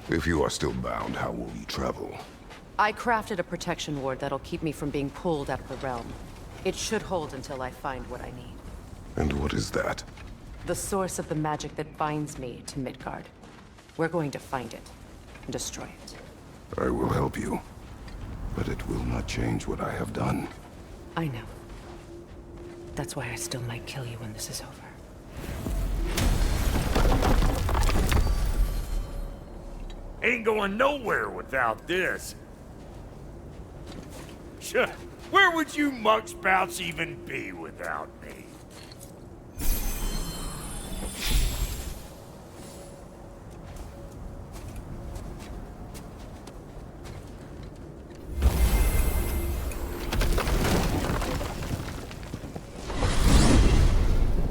If you are still bound, how will you travel? I crafted a protection ward that'll keep me from being pulled out of the realm. It should hold until I find what I need. And what is that? The source of the magic that binds me to Midgard. We're going to find it and destroy it. I will help you, but it will not change what I have done. I know. That's why I still might kill you when this is over. Ain't going nowhere without this. Sure, where would you muckspouts even be without me?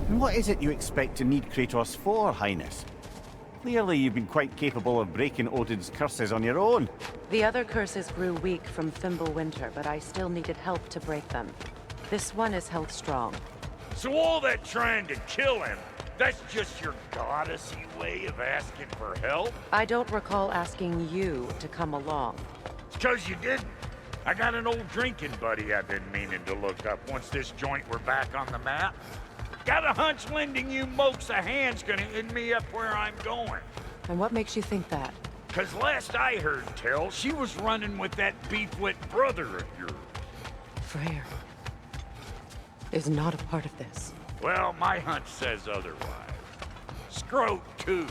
And what is it you expect to need Kratos for, Highness? Clearly you've been quite capable of breaking Odin's curses on your own. The other curses grew weak from Fimbulwinter, but I still needed help to break them. This one is held strong. So all that trying to kill him, that's just your goddessy way of asking for help? I don't recall asking you to come along. It's 'cause you didn't. I got an old drinking buddy I've been meaning to look up once this joint were back on the map. Got a hunch lending you mokes a hand's gonna end me up where I'm going. And what makes you think that? 'Cause last I heard tell, she was running with that beefwit brother of yours. Freyr is not a part of this. Well, my hunch says otherwise. Scrote, too.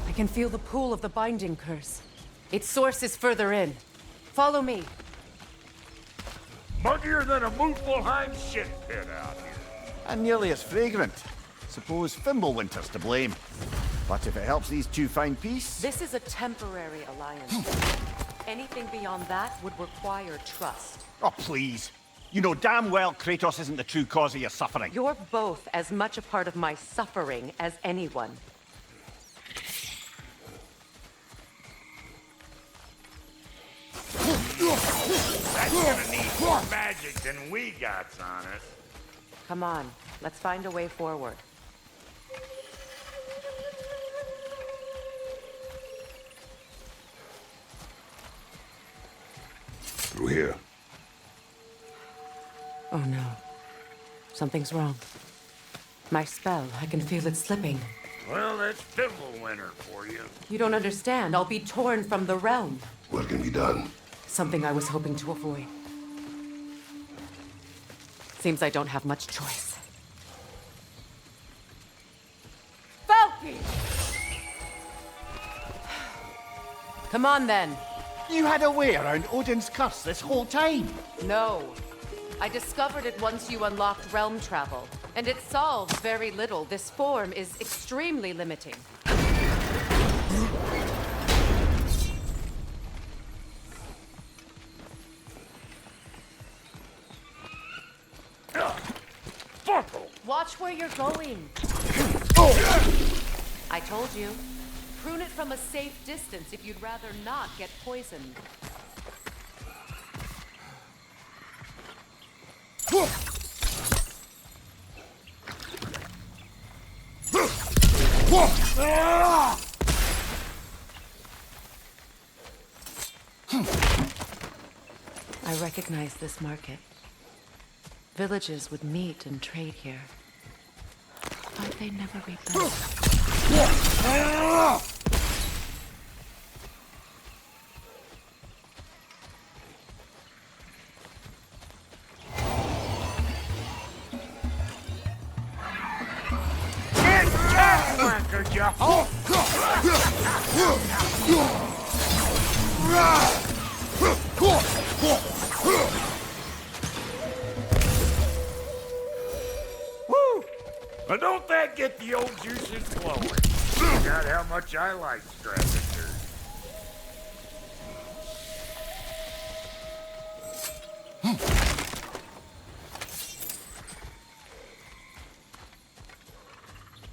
I can feel the pull of the binding curse. Its source is further in. Follow me. Muggier than a Muspelheim shit pit out here. And nearly as fragrant. Suppose Fimbulwinter's to blame. But if it helps these two find peace... This is a temporary alliance. Anything beyond that would require trust. Oh, please. You know damn well Kratos isn't the true cause of your suffering. You're both as much a part of my suffering as anyone. That's gonna need more magic than we got on us. Come on, let's find a way forward. Through here. Oh no. Something's wrong. My spell, I can feel it slipping. Well, that's Fimbulwinter for you. You don't understand. I'll be torn from the realm. What can be done? Something I was hoping to avoid. Seems I don't have much choice. Falky! Come on then. You had a way around Odin's curse this whole time. No. I discovered it once you unlocked realm travel, and it solves very little. This form is extremely limiting. Watch where you're going. I told you. Prune it from a safe distance if you'd rather not get poisoned. I recognize this market. Villages would meet and trade here. But they never rebuilt. Woo! But don't that get the old juices flowing? Forgot how much I like scavengers.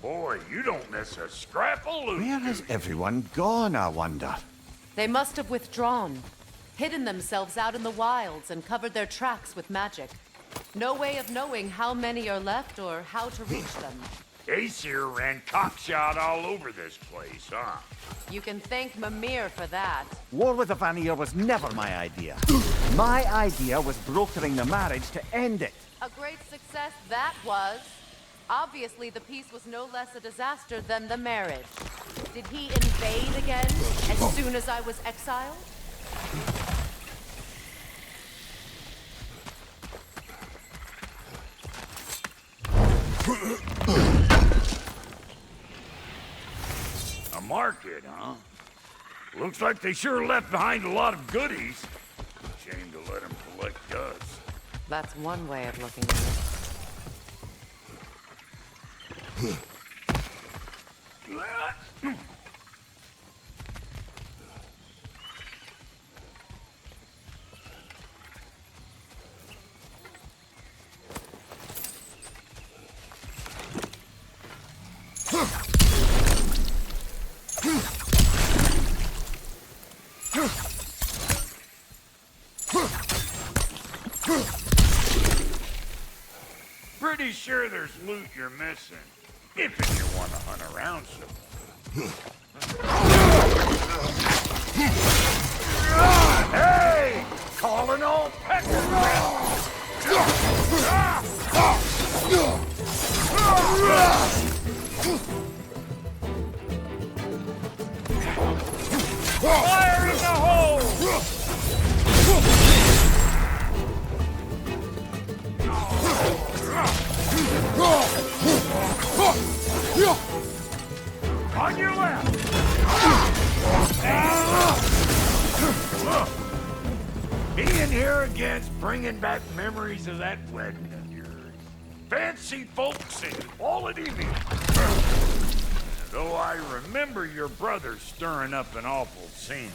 Boy, you don't miss a scrap of loot. Where has everyone gone, I wonder? They must have withdrawn, hidden themselves out in the wilds, and covered their tracks with magic. No way of knowing how many are left or how to reach them. Aesir ran cockshot all over this place, huh? You can thank Mimir for that. War with the Vanir was never my idea. My idea was brokering the marriage to end it. A great success that was. Obviously, the peace was no less a disaster than the marriage. Did he invade again as soon as I was exiled? A market, huh? Looks like they sure left behind a lot of goodies. Shame to let them collect dust. That's one way of looking at it. Pretty sure there's loot you're missing. If you want to hunt around some. Hey! Calling all pecker! Fire in the hole! On your left! Being here again's bringing back memories of that wedding of yours. Fancy folks and quality meat. Though I remember your brother stirring up an awful scene.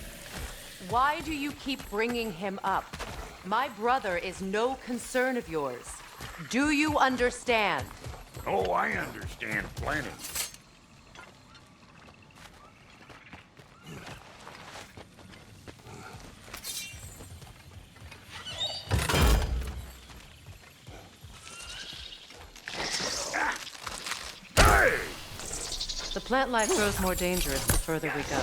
Why do you keep bringing him up? My brother is no concern of yours. Do you understand? Oh, I understand plenty. Hey! The plant life grows more dangerous the further we go.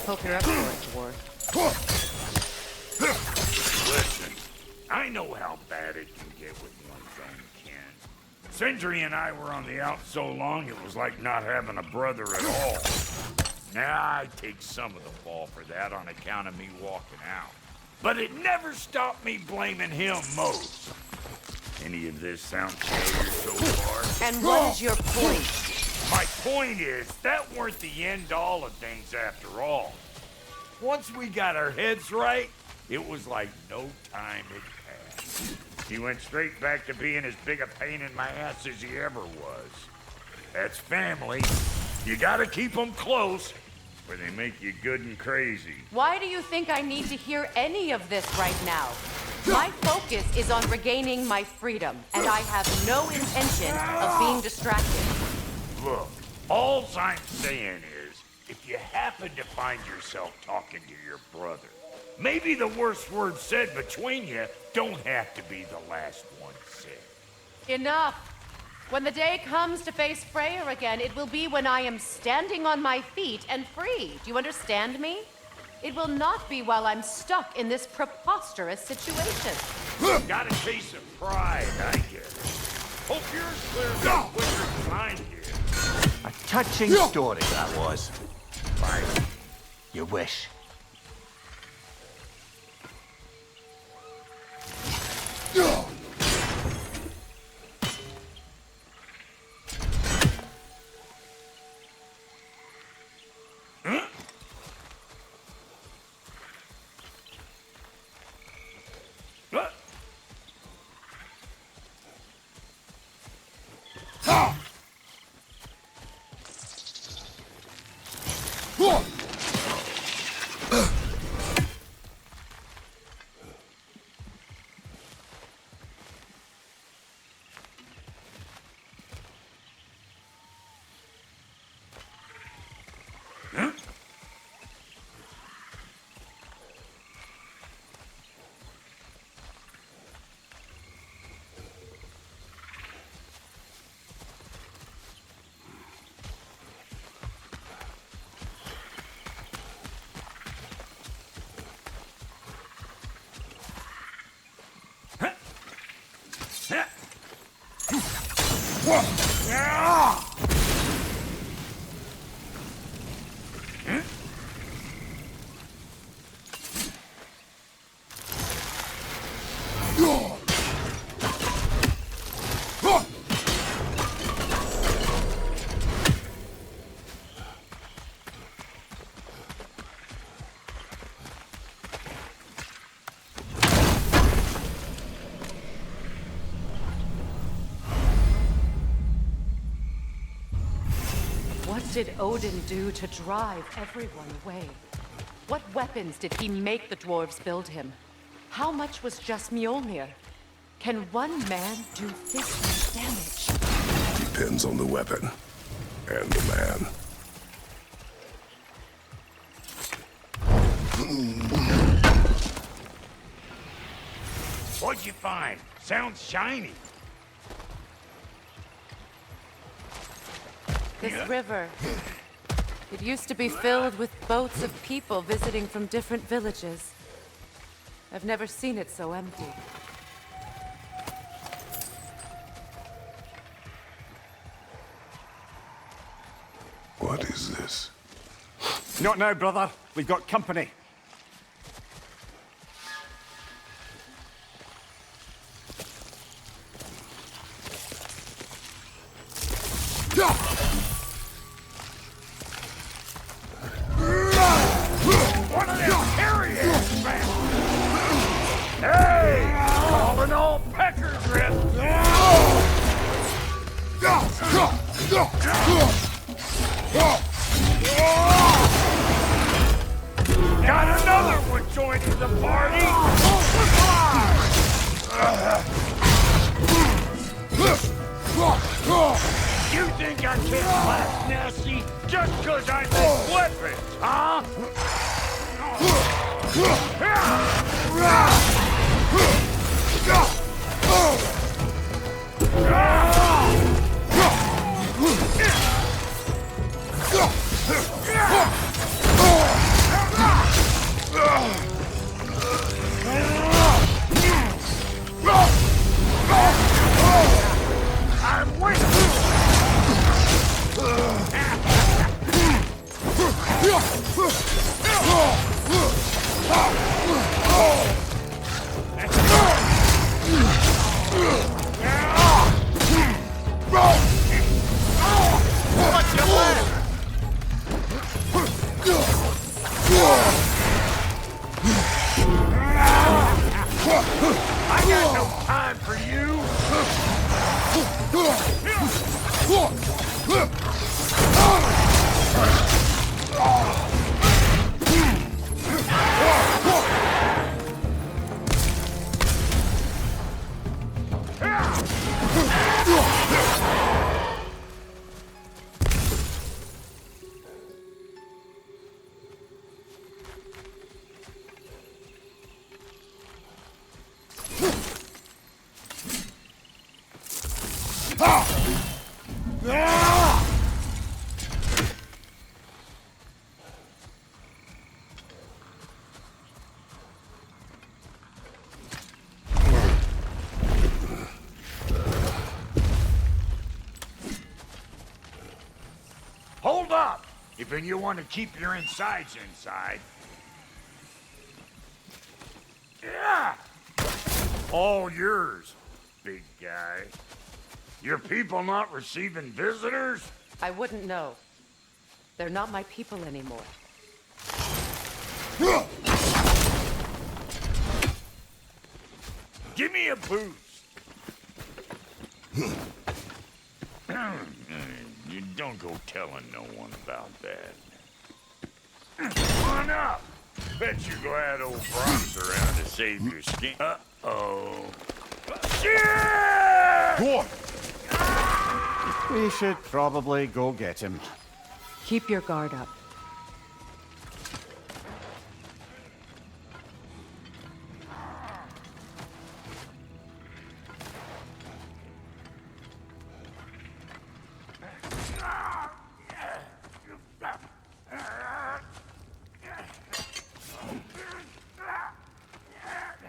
Hope you're up for it, Ward. Listen, I know how bad it can get with one's own kin. Sindri and I were on the out so long it was like not having a brother at all. Now I take some of the fall for that on account of me walking out. But it never stopped me blaming him most. Any of this sound familiar so far? And what is your point? My point is, that weren't the end-all of things after all. Once we got our heads right, it was like no time had passed. He went straight back to being as big a pain in my ass as he ever was. That's family. You gotta keep them close, or they make you good and crazy. Why do you think I need to hear any of this right now? My focus is on regaining my freedom, and I have no intention of being distracted. Look, all I'm saying is, if you happen to find yourself talking to your brother, maybe the worst word said between you don't have to be the last one said. Enough! When the day comes to face Freyr again, it will be when I am standing on my feet and free. Do you understand me? It will not be while I'm stuck in this preposterous situation. Got a case of pride, I guess. Hope yours clears up quicker than mine did. A touching story, that was. Fine. You wish. did Odin do to drive everyone away? What weapons did he make the dwarves build him? How much was just Mjolnir? Can one man do this much damage? Depends on the weapon and the man. What'd you find? Sounds shiny. This river. It used to be filled with boats of people visiting from different villages. I've never seen it so empty. What is this? Not now, brother. We've got company. One of them carriers, man! Hey! Calling all pecker grip! Got another one joining the party! You think I can't blast nasty just 'cause I make weapons, huh? I'm winning! I got no time for you! Hold up! If you want to keep your insides inside. Yeah! All yours, big guy. Your people not receiving visitors? I wouldn't know. They're not my people anymore. Give me a boost. You don't go telling no one about that. Come on up. Bet you glad old Brock's around to save your skin. Uh-oh. Yeah! What? We should probably go get him. Keep your guard up.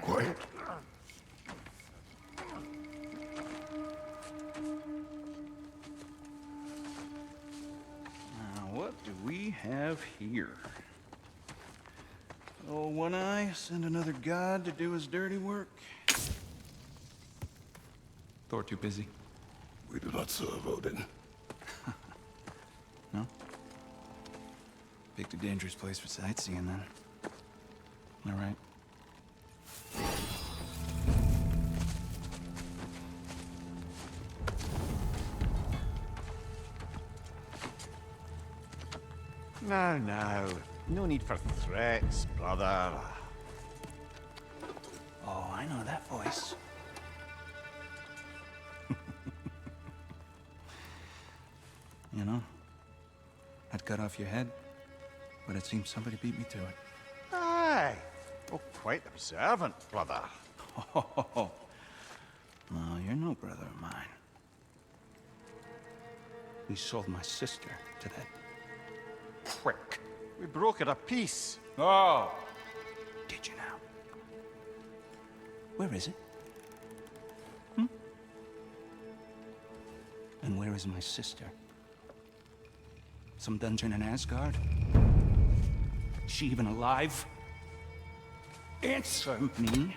Quiet. What do we have here? Oh, One Eye, send another god to do his dirty work? Thor too busy. We do not serve Odin. No? Picked a dangerous place for sightseeing, then. All right. Now. No need for threats, brother. Oh, I know that voice. You know, I'd cut off your head, but it seems somebody beat me to it. Aye. Oh, quite observant, brother. Oh, no, you're no brother of mine. We sold my sister to that prick. We broke it a piece. Oh! Did you now? Where is it? And where is my sister? Some dungeon in Asgard? Is she even alive? Answer me.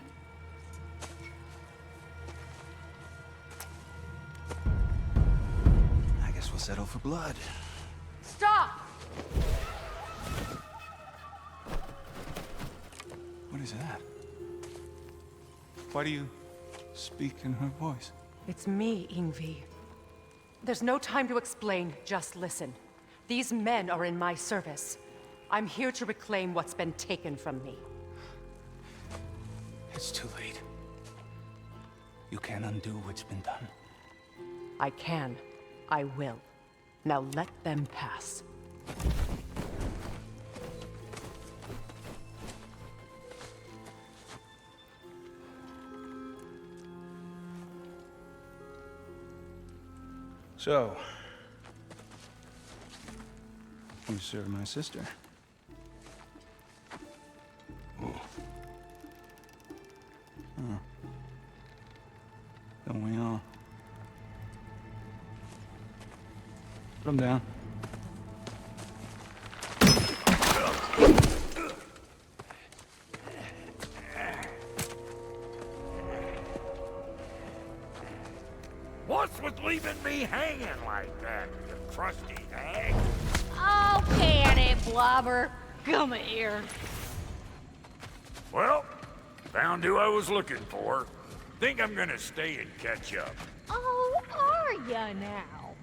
I guess we'll settle for blood. Stop! What is that? Why do you speak in her voice? It's me, Ingvi. There's no time to explain, just listen. These men are in my service. I'm here to reclaim what's been taken from me. It's too late. You can't undo what's been done. I can. I will. Now let them pass. So, you served my sister. Don't we all? Put him down. What's with leaving me hanging like that, you crusty hag? Oh, can it, Blobber? Come here. Well, found who I was looking for. Think I'm gonna stay and catch up. Oh, are ya now?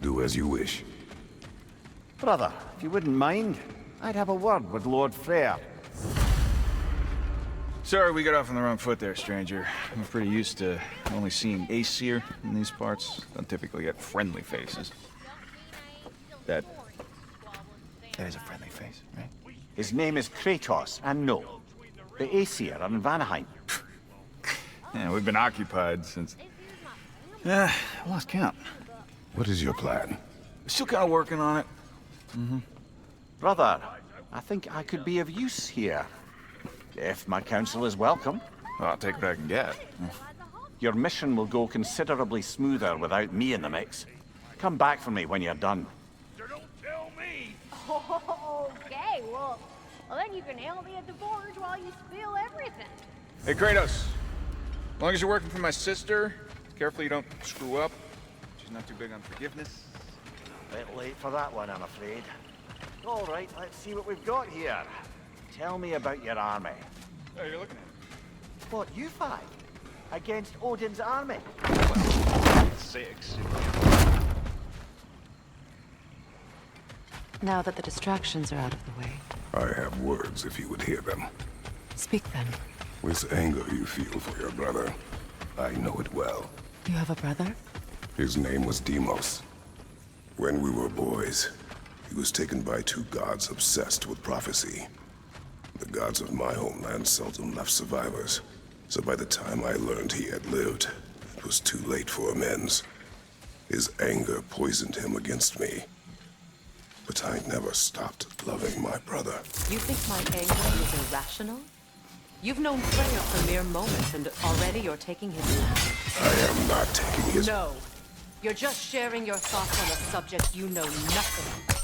Do as you wish. Brother, if you wouldn't mind, I'd have a word with Lord Freyr. Sorry we got off on the wrong foot there, stranger. I'm pretty used to only seeing Aesir in these parts. Don't typically get friendly faces. That is a friendly face, right? His name is Kratos, and no, the Aesir are in Vanaheim. Yeah, we've been occupied since... I lost count. What is your plan? Still kind of working on it. Brother, I think I could be of use here. If my counsel is welcome. Well, I'll take what I can get. Your mission will go considerably smoother without me in the mix. Come back for me when you're done. So don't tell me. Okay, well, then you can help me at the forge while you spill everything. Hey, Kratos. As long as you're working for my sister, careful you don't screw up. She's not too big on forgiveness. Bit late for that one, I'm afraid. All right, let's see what we've got here. Tell me about your army. Oh, you're looking at What, you five? Against Odin's army? it. 6. Now that the distractions are out of the way, I have words if you would hear them. speak then. This anger you feel for your brother, I know it well. You have a brother? His name was Deimos. When we were boys, he was taken by two gods obsessed with prophecy. The gods of my homeland seldom left survivors, so by the time I learned he had lived, it was too late for amends. His anger poisoned him against me. But I never stopped loving my brother. You think my anger is irrational? You've known Freya for mere moments, and already you're taking his life. I am not taking his... No. You're just sharing your thoughts on a subject you know nothing.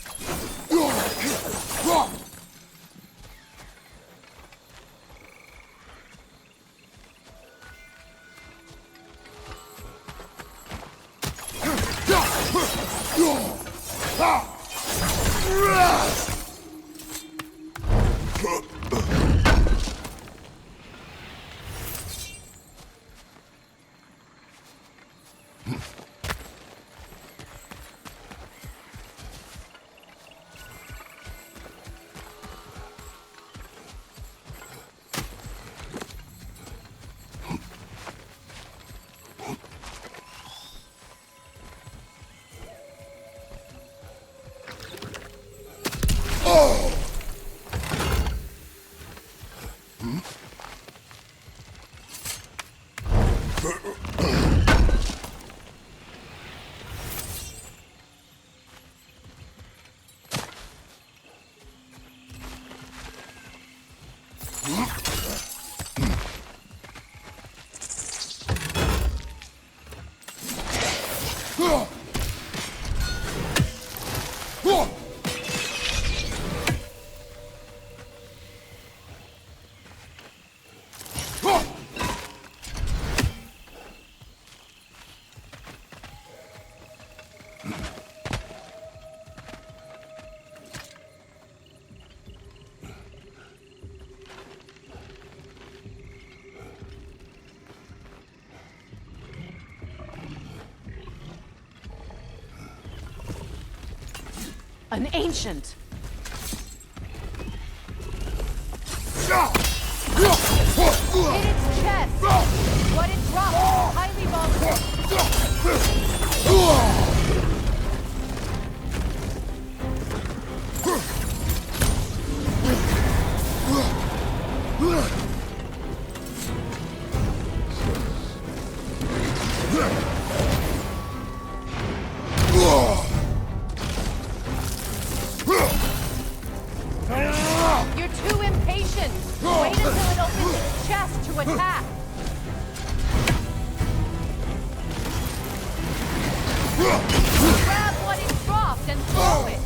An ancient! Hit its chest! What it dropped! Highly volatile! You're too impatient! Wait until it opens its chest to attack! Grab what it dropped and throw it!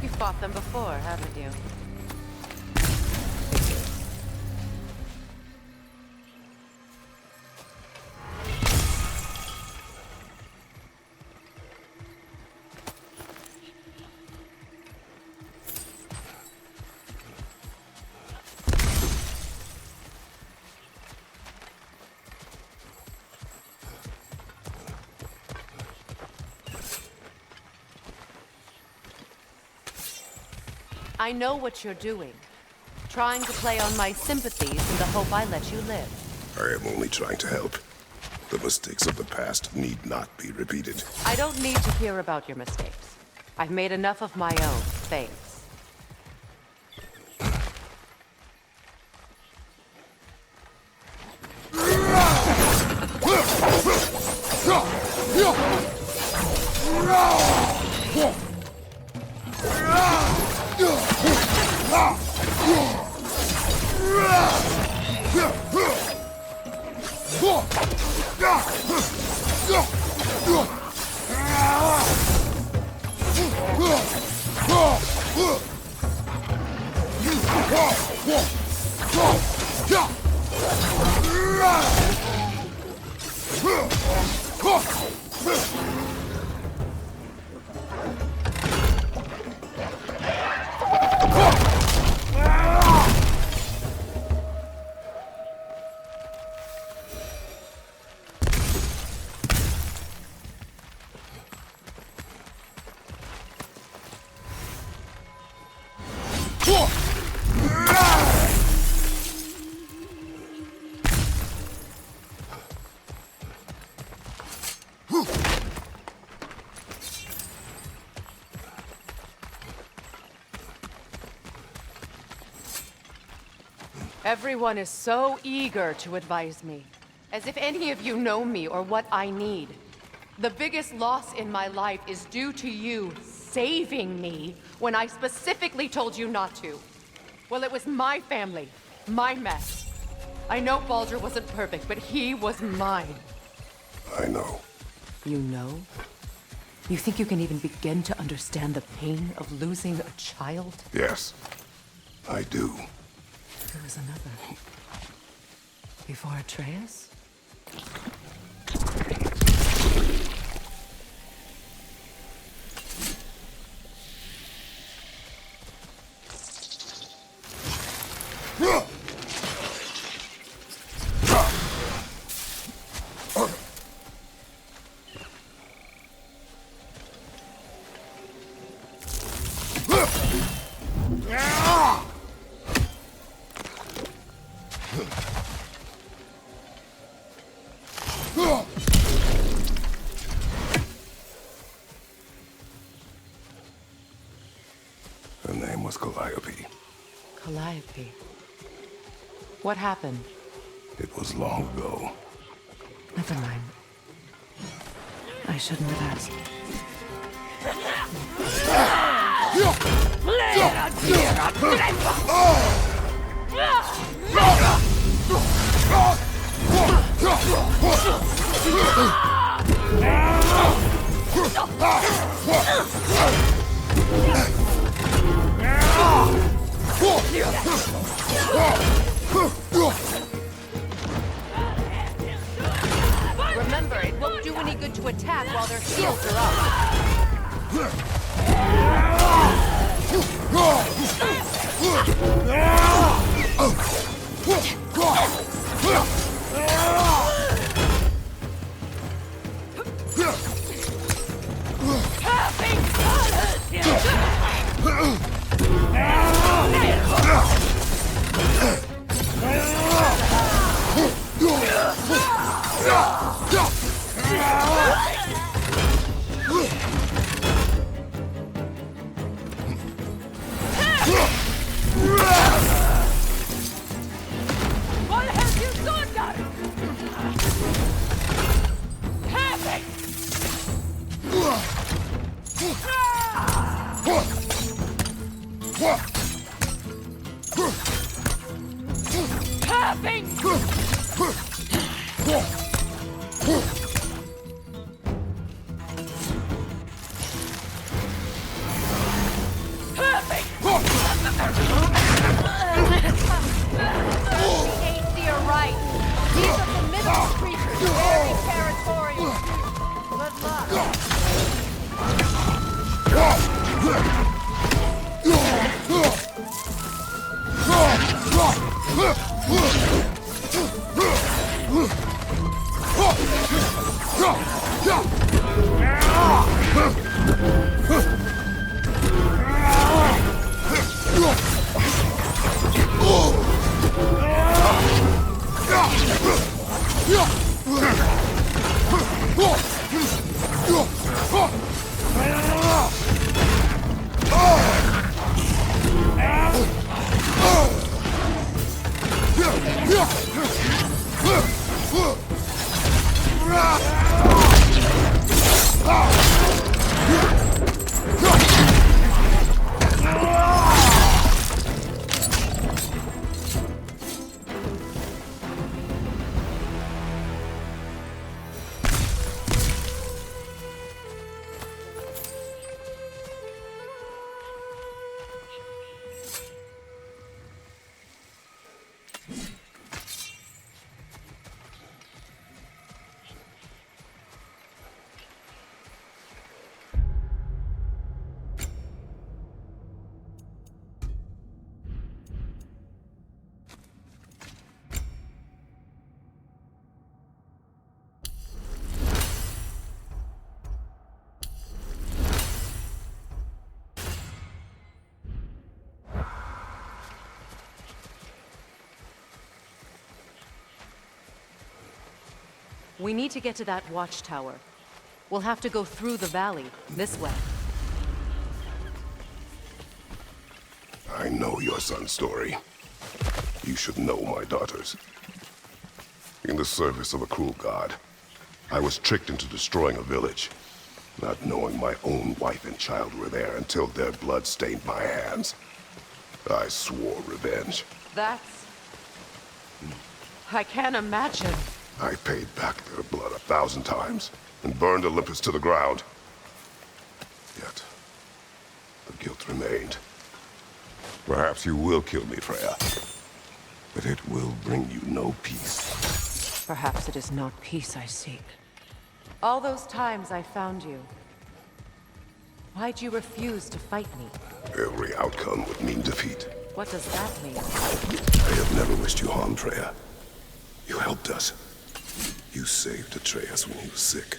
You've fought them before, haven't you? I know what you're doing. Trying to play on my sympathies in the hope I let you live. I am only trying to help. The mistakes of the past need not be repeated. I don't need to hear about your mistakes. I've made enough of my own, thanks. Everyone is so eager to advise me. As if any of you know me or what I need. The biggest loss in my life is due to you saving me when I specifically told you not to. Well, it was my family, my mess. I know Baldur wasn't perfect, but he was mine. I know. You know? You think you can even begin to understand the pain of losing a child? Yes, I do. There was another. Before Atreus? Her name was Calliope. Calliope. What happened? It was long ago. Never mind. I shouldn't have asked. Remember, it won't do any good to attack while their shields are up. What have you done, guys? Aesir right. These are formidable creatures, very territorial. Good luck. We need to get to that watchtower. We'll have to go through the valley, this way. I know your son's story. You should know my daughters. escaping the service of a cruel god. I was tricked into destroying a village, not knowing my own wife and child were there until their blood stained my hands. I swore revenge. That's... I can't imagine. I paid back their blood 1,000 times and burned Olympus to the ground. Yet, the guilt remained. Perhaps you will kill me, Freya, but it will bring you no peace. Perhaps it is not peace I seek. All those times I found you, why'd you refuse to fight me? Every outcome would mean defeat. What does that mean? I have never wished you harm, Freya. You helped us. You saved Atreus when he was sick.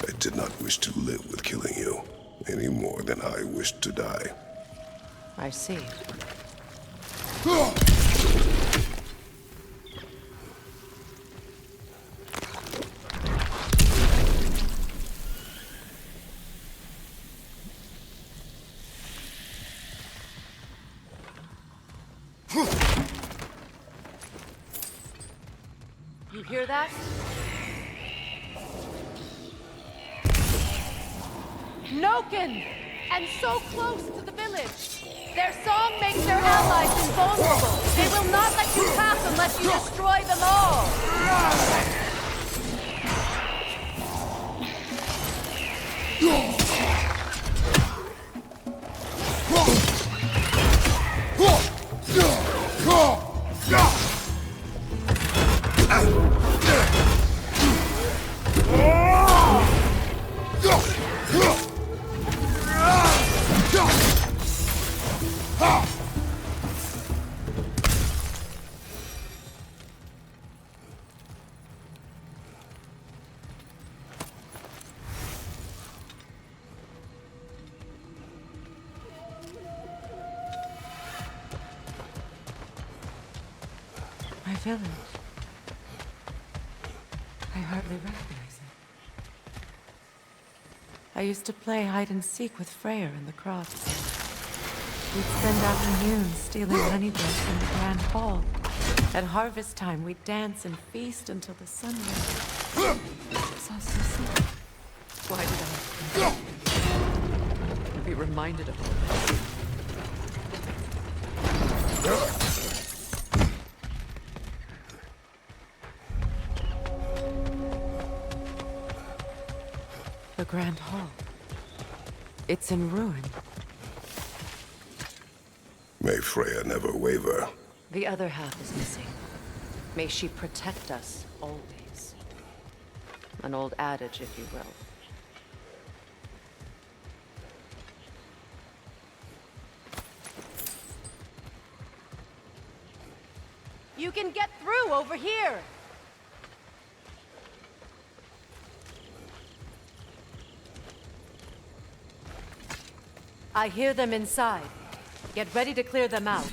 I did not wish to live with killing you, any more than I wished to die. I see. You hear that? Noken! And so close to the village! Their song makes their allies invulnerable! They will not let you pass unless you destroy them all! My village. I hardly recognize it. I used to play hide and seek with Freyr in the crops. We'd spend afternoons stealing honey bread from the grand hall. At harvest time, we'd dance and feast until the sun rose. It was all so simple. Why did I be reminded of all this? The Grand Hall. It's in ruin. May Freya never waver. The other half is missing. May she protect us always. An old adage, if you will. You can get through over here! I hear them inside. Get ready to clear them out.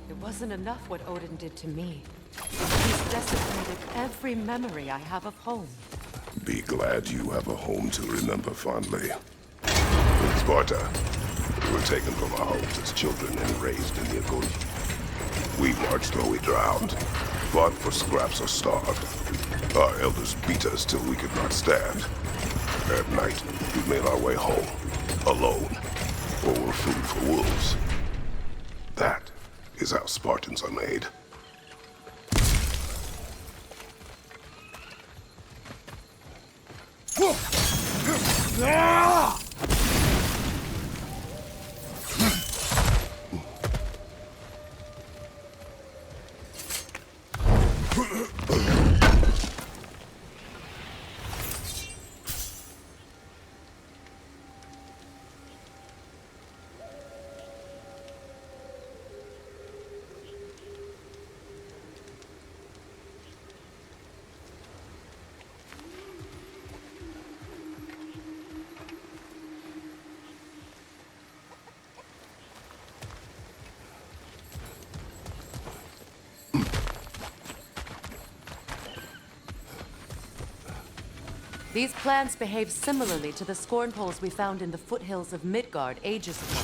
It wasn't enough what Odin did to me. He's desecrated every memory I have of home. Be glad you have a home to remember fondly. In Sparta, we were taken from our homes as children and raised in the Agony. We marched or we drowned, fought for scraps or starved. Our elders beat us till we could not stand. At night, we made our way home, alone, or were food for wolves. That is how Spartans are made. These plants behave similarly to the scorn poles we found in the foothills of Midgard ages ago.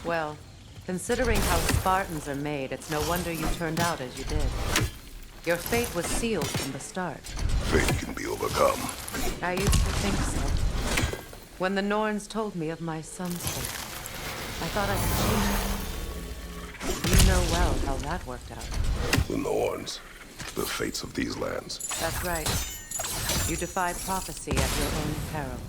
Well, considering how Spartans are made, it's no wonder you turned out as you did. Your fate was sealed from the start. Fate can be overcome. I used to think so. When the Norns told me of my son's fate, I thought I could change it. You know well how that worked out. The Norns, the fates of these lands. That's right. You defied prophecy at your own peril.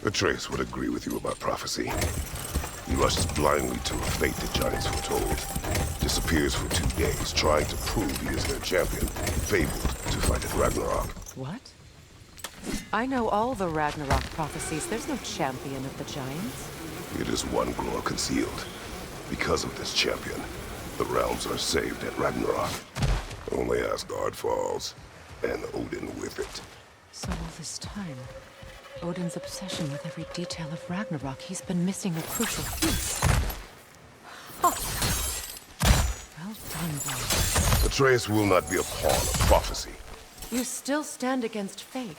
Atreus would agree with you about prophecy. He rushes blindly to a fate the giants foretold. Disappears for 2 days, trying to prove he is their champion. Fabled to fight at Ragnarok. What? I know all the Ragnarok prophecies. There's no champion of the giants. It is one grower concealed. Because of this champion, the realms are saved at Ragnarok. Only Asgard falls, and Odin with it. So all this time, Odin's obsession with every detail of Ragnarok, he's been missing a crucial piece. Huh. unborn. Atreus will not be a pawn of prophecy. You still stand against fate,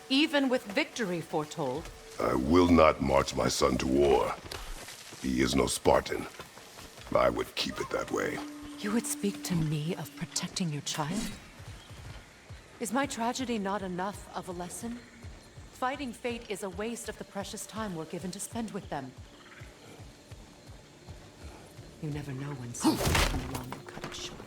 even with victory foretold. I will not march my son to war. He is no Spartan. I would keep it that way. You would speak to me of protecting your child? Is my tragedy not enough of a lesson? Fighting fate is a waste of the precious time we're given to spend with them. You never know when someone will come along and cut it short.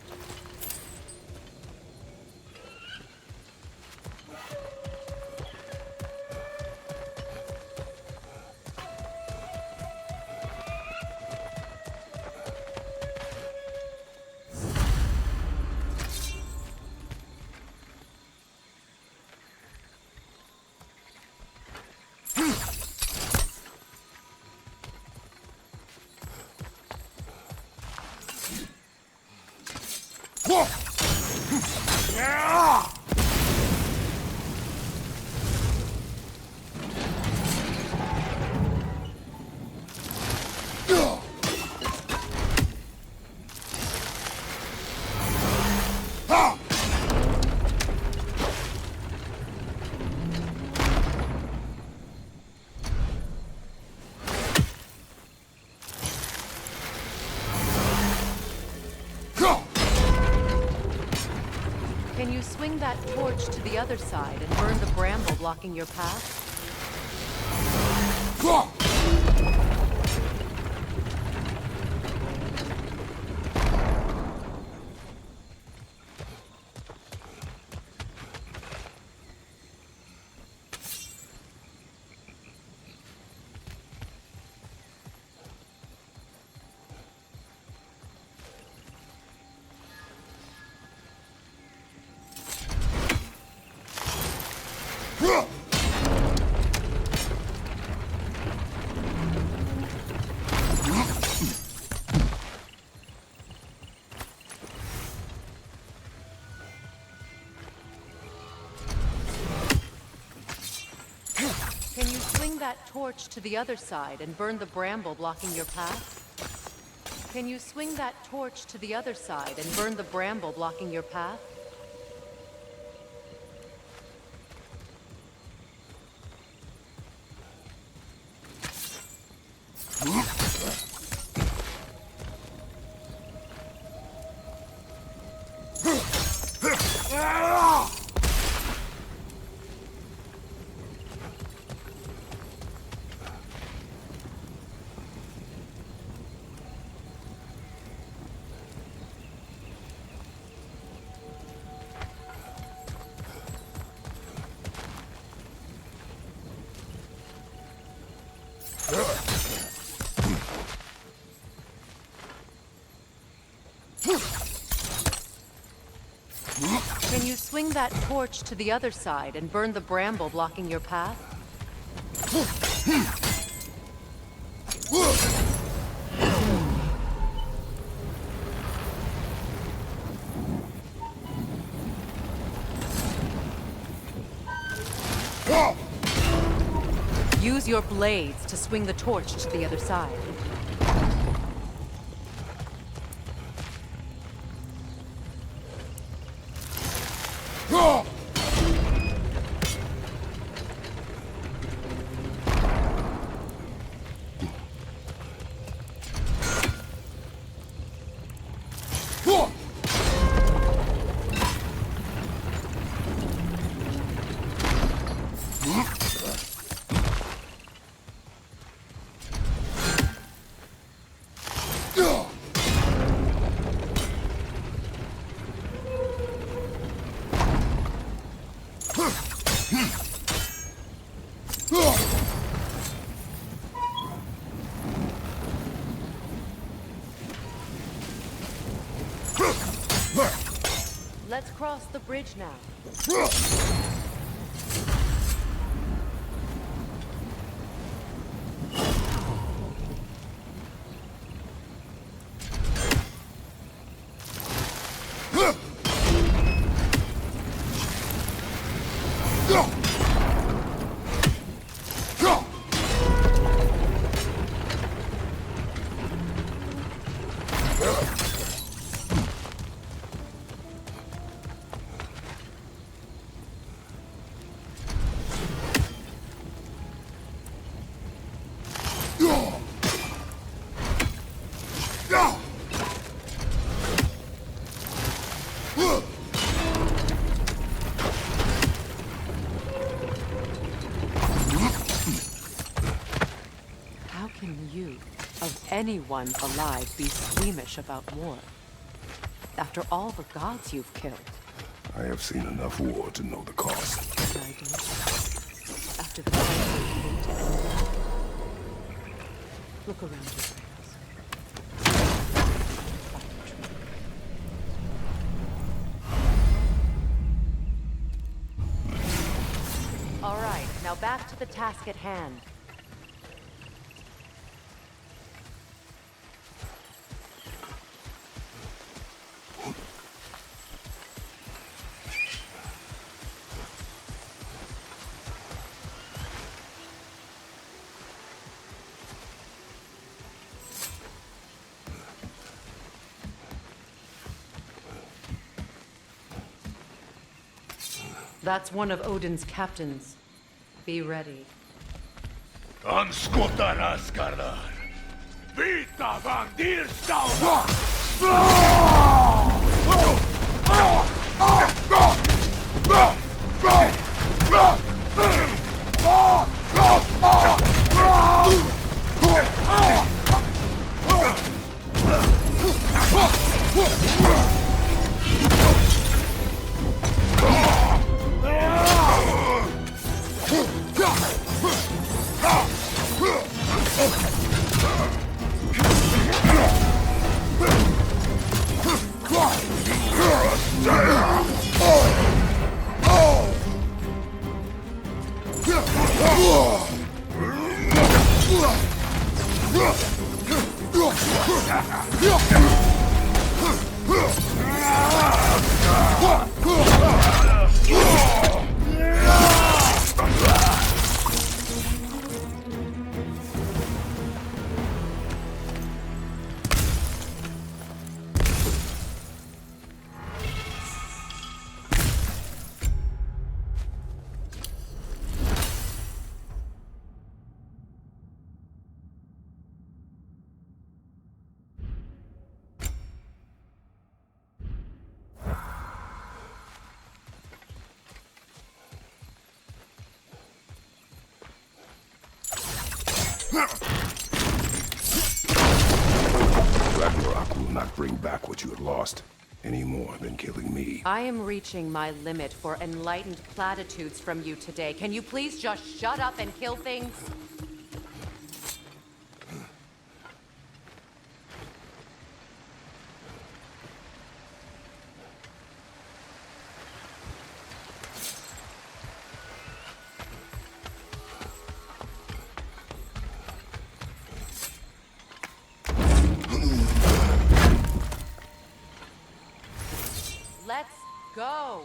Can you swing that torch to the other side and burn the bramble blocking your path? Can you swing that torch to the other side and burn the bramble blocking your path? Can you swing that torch to the other side and burn the bramble blocking your path? Can you swing that torch to the other side and burn the bramble blocking your path? Use your blades to swing the torch to the other side. Let's cross the bridge now. anyone alive be squeamish about war? After all the gods you've killed. I have seen enough war to know the cost. And I don't. After the cycle came to end. Look around you, Kratos. All right, now back to the task at hand. That's one of Odin's captains. Be ready. Anskotar Asgardar! Vita Vandir Ragnarok will not bring back what you have lost, any more than killing me. I am reaching my limit for enlightened platitudes from you today. Can you please just shut up and kill things? Let's go!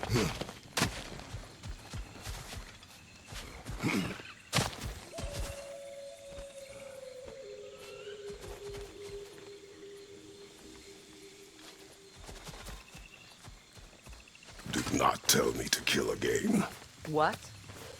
Do not tell me to kill again. What?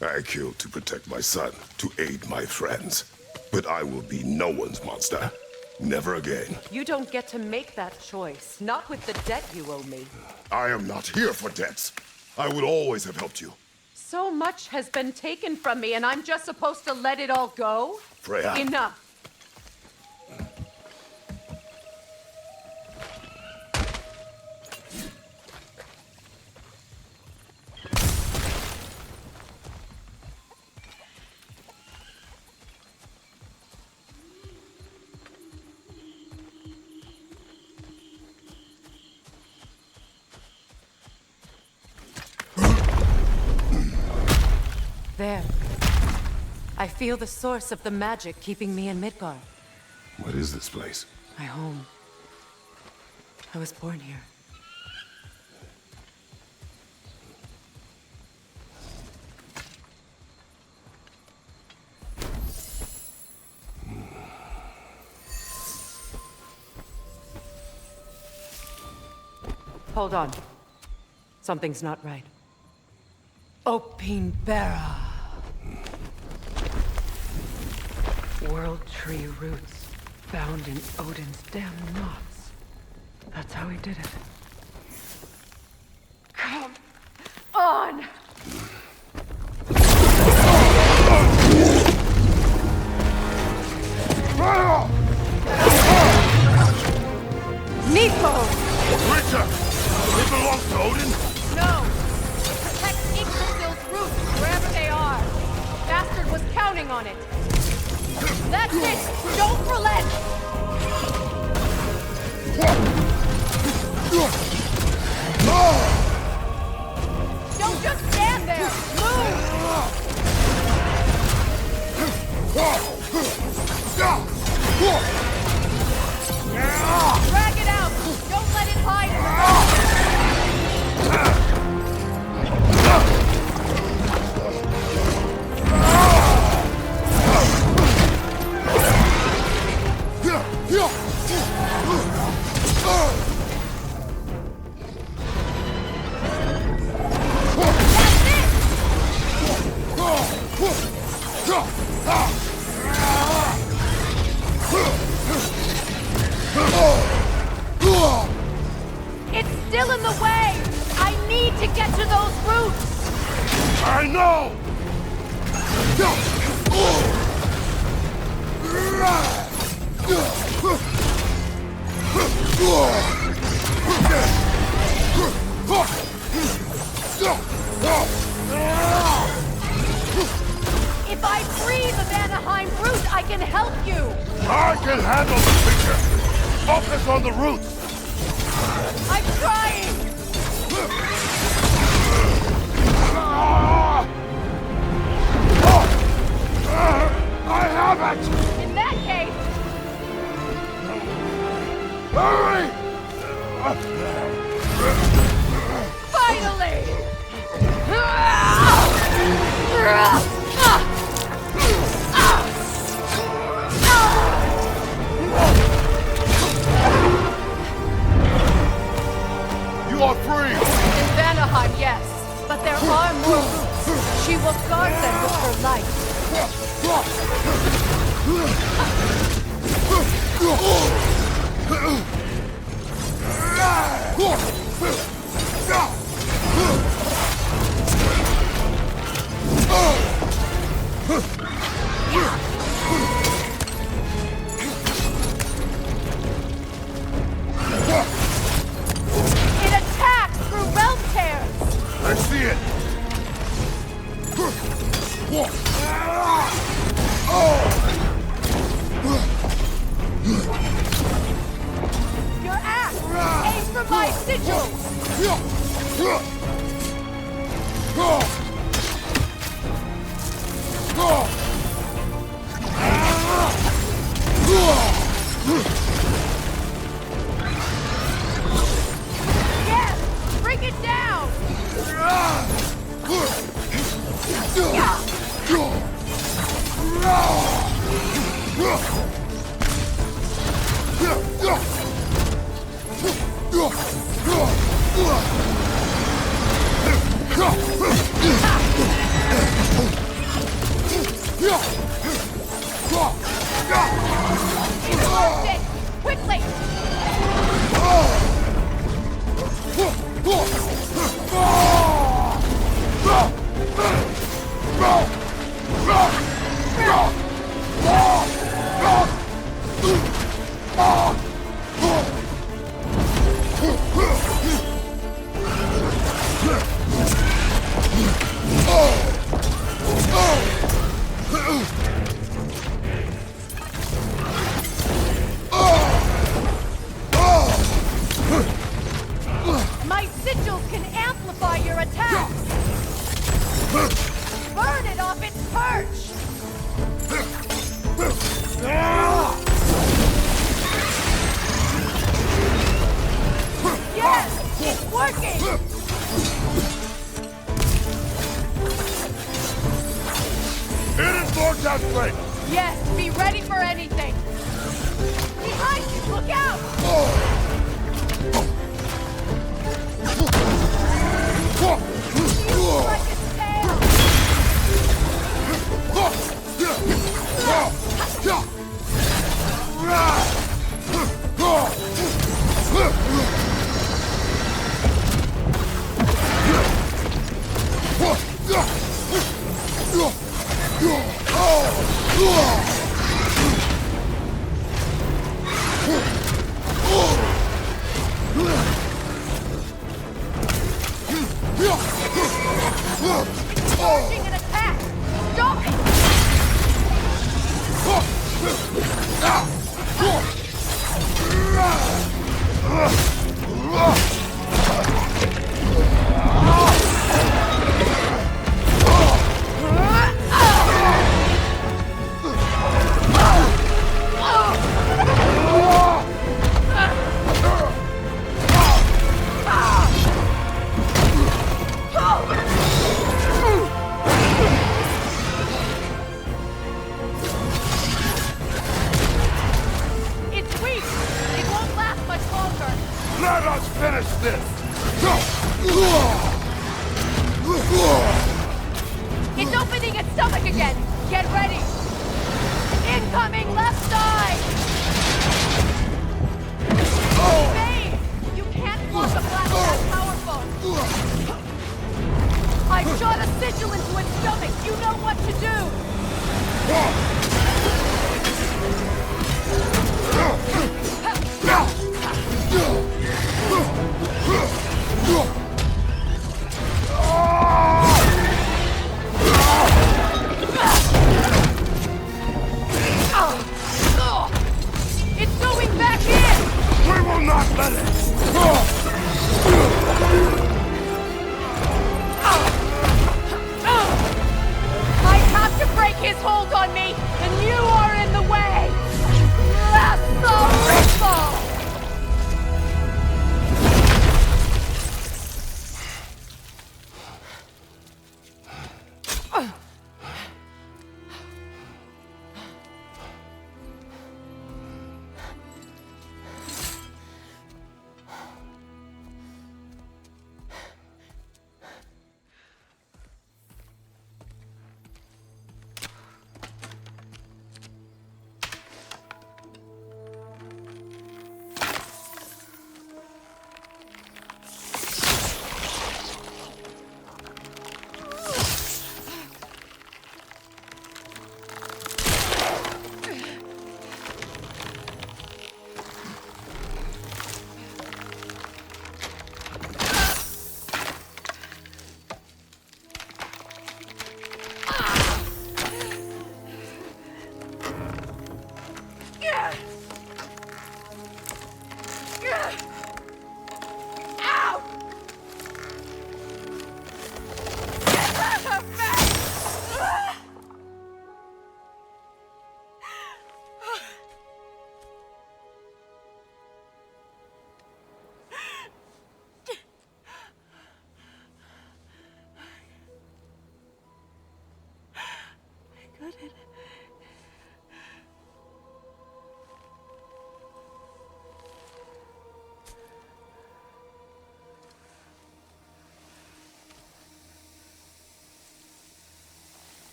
I killed to protect my son, to aid my friends. But I will be no one's monster. Never again. You don't get to make that choice. Not with the debt you owe me. I am not here for debts. I would always have helped you. So much has been taken from me, and I'm just supposed to let it all go? Freya. Enough. There. I feel the source of the magic keeping me in Midgard. What is this place? My home. I was born here. Hold on. Something's not right. Opinbera. World tree roots found in Odin's damn knots. That's how he did it. Come on! Nico! Richard! It belongs to Odin? No! Protect Yggdrasil's roots wherever they are. Bastard was counting on it. That's it! Don't relent! Don't just stand there! Drag it out! Don't let it hide in the dark! It's still in the way! I need to get to those roots! I know! If I free the Vanaheim root, I can help you! I can handle the picture! Focus on the roots! I'm trying! I have it! In that case, Hurry! finally! You are free! In Vanaheim, yes. But there are more roots. She will guard them with her life. It attacks through realm tears! I see it! Your axe! Aim for my sigils! Yes! Bring it down! Interrupt it! Quickly! My sigils can amplify your attacks! Burn it off its perch! Yes! It's working! Hit it, Lord Outbreak! Yes, be ready for anything! Behind you! Look out! Like its tail! Charging an attack! Stop it! It's weak! It won't last much longer! Let us finish this! It's opening its stomach again! Get ready! Incoming left side! Bane! You can't block a blast that powerful! I've shot a sigil into its stomach! You know what to do! It's going back in! We will not let it! I have to break his hold on me, and you are in the way! Lasso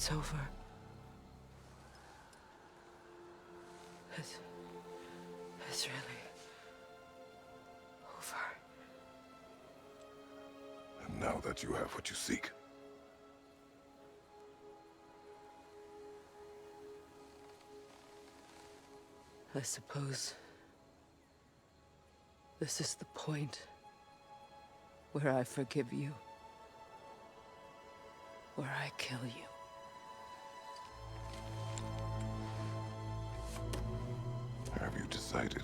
It's over. It's really over. And now that you have what you seek, I suppose this is the point where I forgive you, where I kill you. have you decided?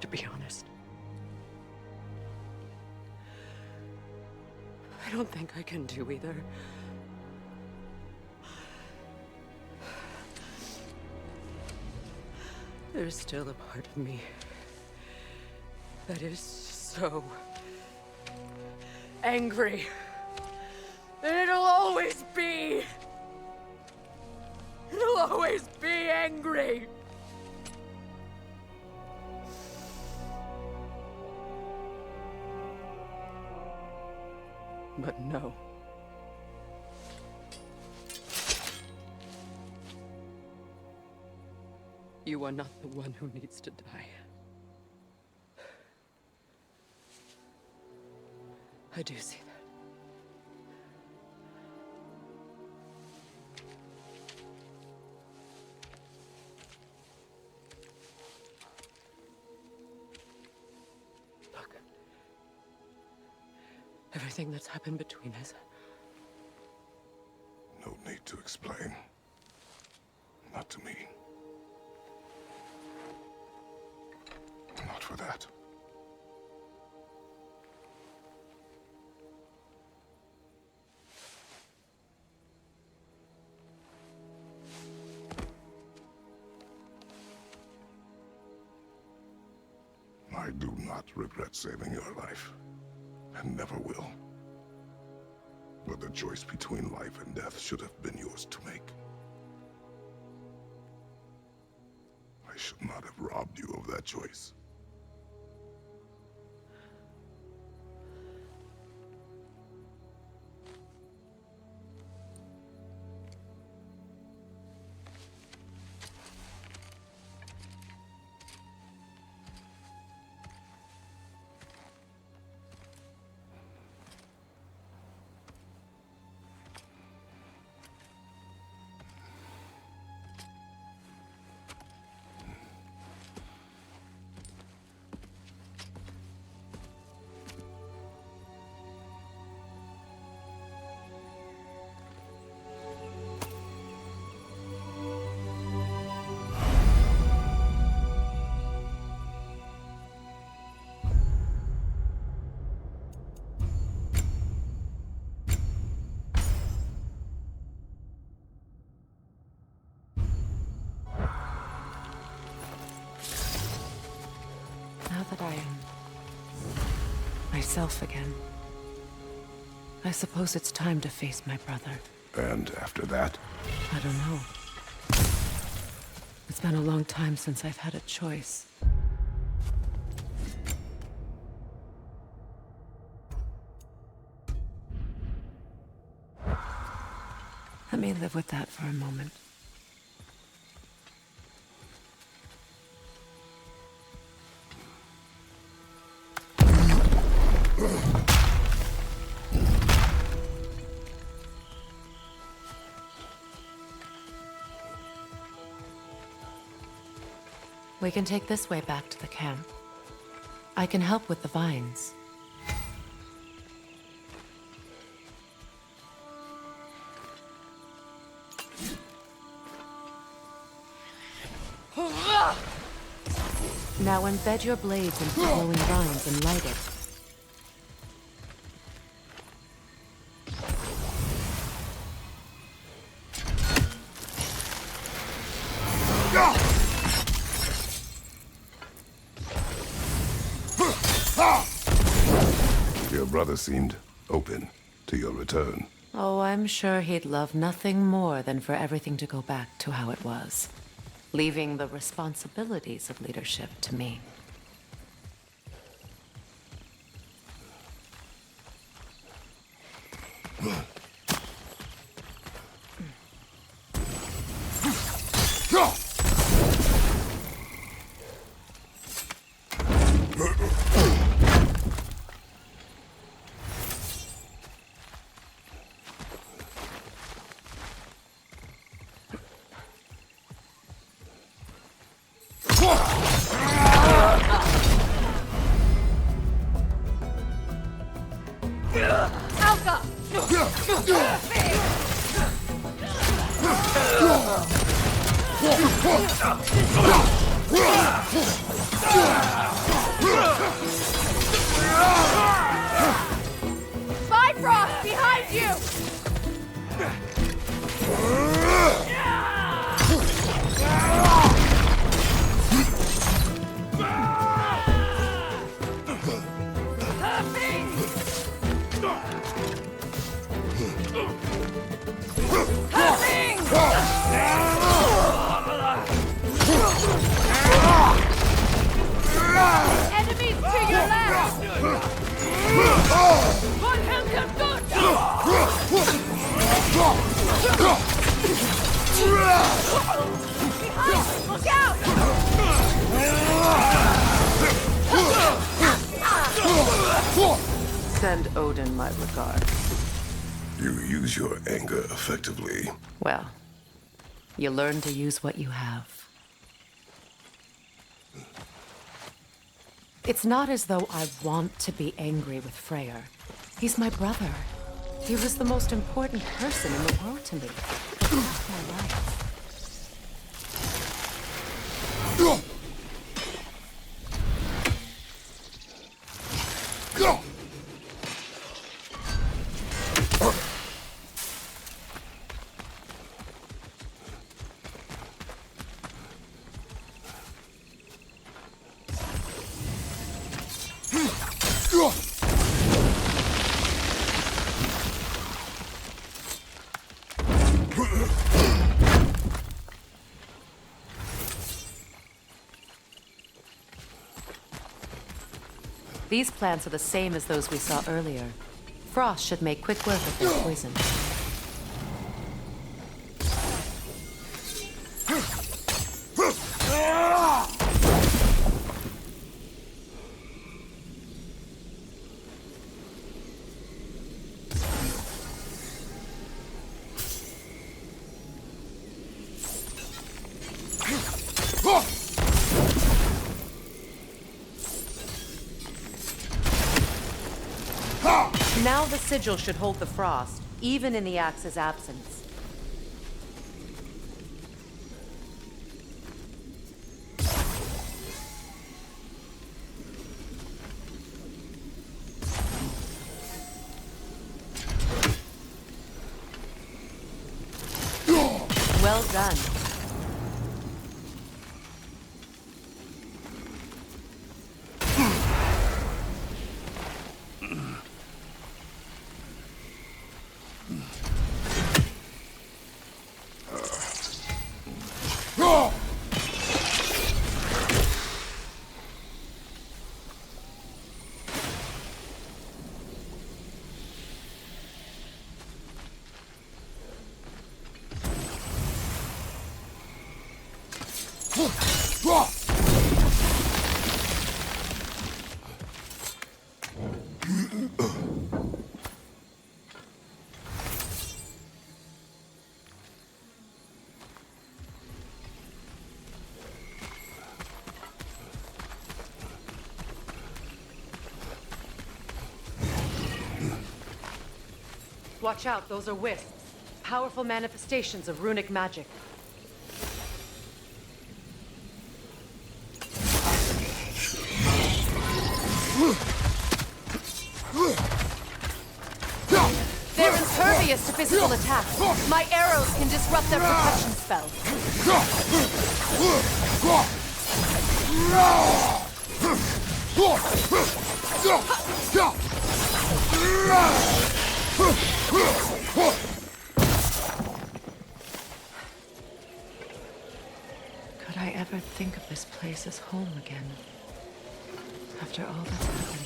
To be honest, I don't think I can do either. There's still a part of me that is so angry. And it'll always be. It'll always be angry. But no. You are not the one who needs to die. I do see that. Look. Everything that's happened between us. No need to explain. Not to me. Not for that. I do not regret saving your life, and never will. But the choice between life and death should have been yours to make. I should not have robbed you of that choice. Now that I am myself again, I suppose it's time to face my brother. And after that? I don't know. It's been a long time since I've had a choice. Let me live with that for a moment. We can take this way back to the camp. I can help with the vines. Now embed your blades into the glowing vines and light it. Your brother seemed open. to your return. Oh, I'm sure he'd love nothing more than for everything to go back to how it was, leaving the responsibilities of leadership to me. Bifrost, behind you! Enemies to your left! One hand can Behind! Look out! Send Odin my regards. You use your anger effectively. Well, you learn to use what you have. It's not as though I want to be angry with Freyr. He's my brother. He was the most important person in the world to me. For half my life. These plants are the same as those we saw earlier. Frost should make quick work of their poison. Now the sigil should hold the frost, even in the axe's absence. Well done. Watch out, those are wisps. Powerful manifestations of runic magic. They're impervious to physical attacks. My arrows can disrupt their protection spells. Could I ever think of this place as home again? After all that's happened.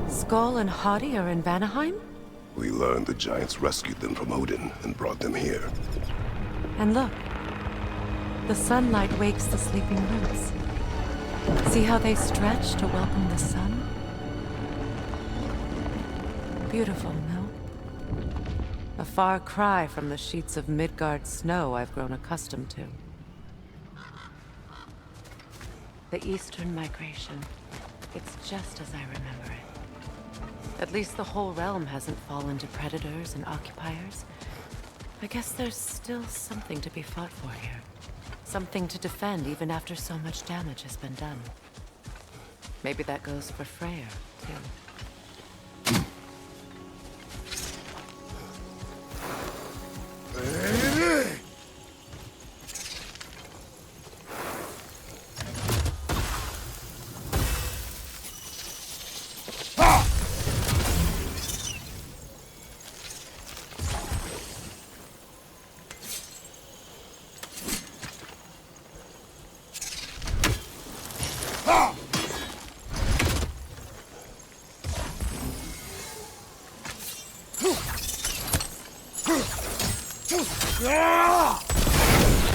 Skull and Hadi are in Vanaheim? We learned the giants rescued them from Odin and brought them here. And look. The sunlight wakes the sleeping roots. See how they stretch to welcome the sun? Beautiful, no? A far cry from the sheets of Midgard snow I've grown accustomed to. The Eastern migration. It's just as I remember it. At least the whole realm hasn't fallen to predators and occupiers. I guess there's still something to be fought for here. Something to defend even after so much damage has been done. Maybe that goes for Freyr, too.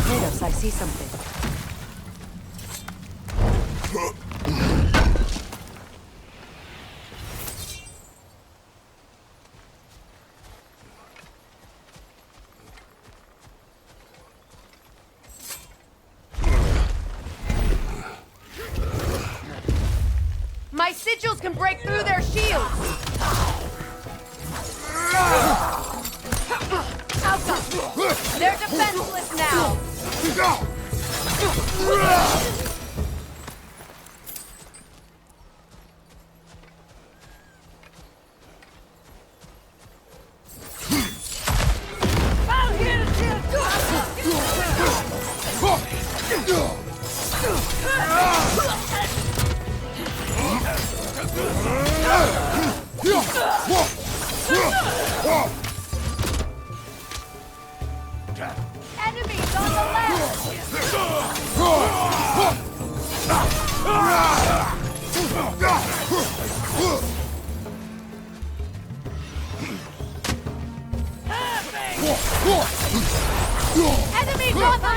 Kratos, I see something. My sigils can break through their shields! They're defenseless now! Enemies on the left! Enemies on the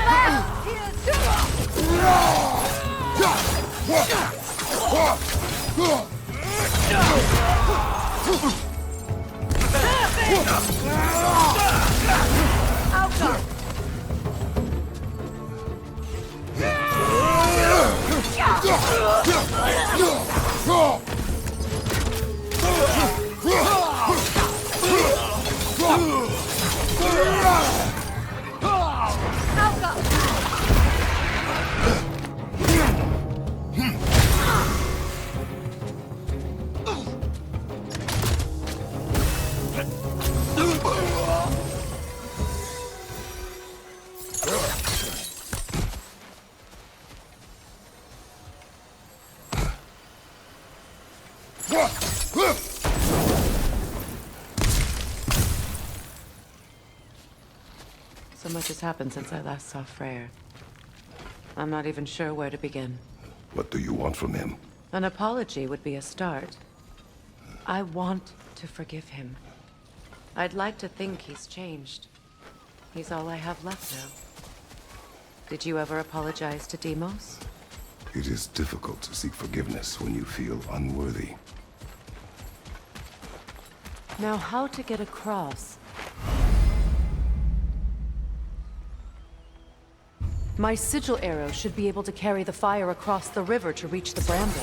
So much has happened since I last saw Freyr. I'm not even sure where to begin. What do you want from him? An apology would be a start. I want to forgive him. I'd like to think he's changed. He's all I have left now. Did you ever apologize to Deimos? It is difficult to seek forgiveness when you feel unworthy. Now, how to get across? My sigil arrow should be able to carry the fire across the river to reach the bramble.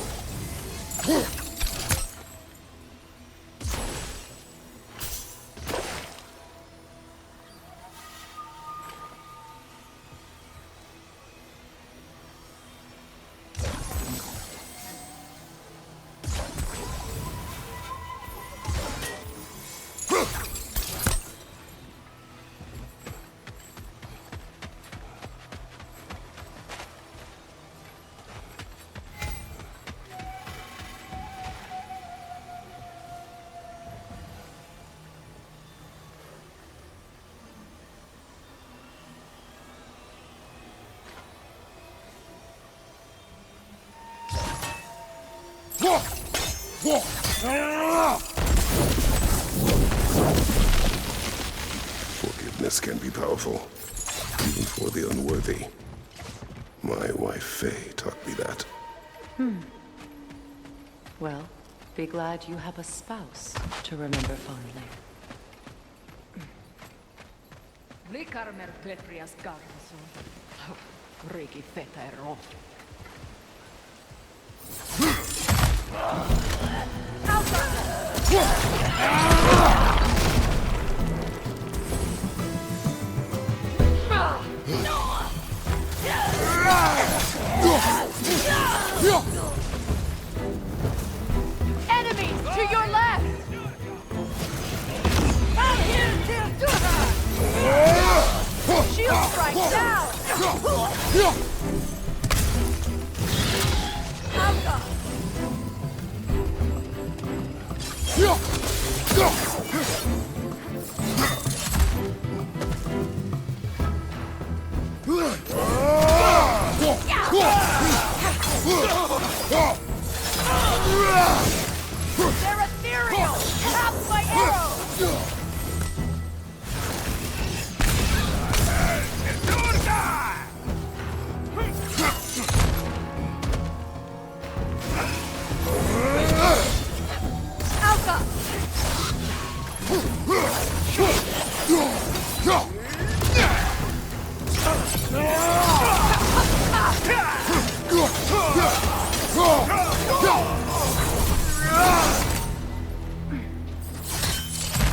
Forgiveness can be powerful, even for the unworthy. My wife Faye taught me that. Well, be glad you have a spouse to remember fondly. Enemies to your left! Shield strike down! They're ethereal! Have my arrow!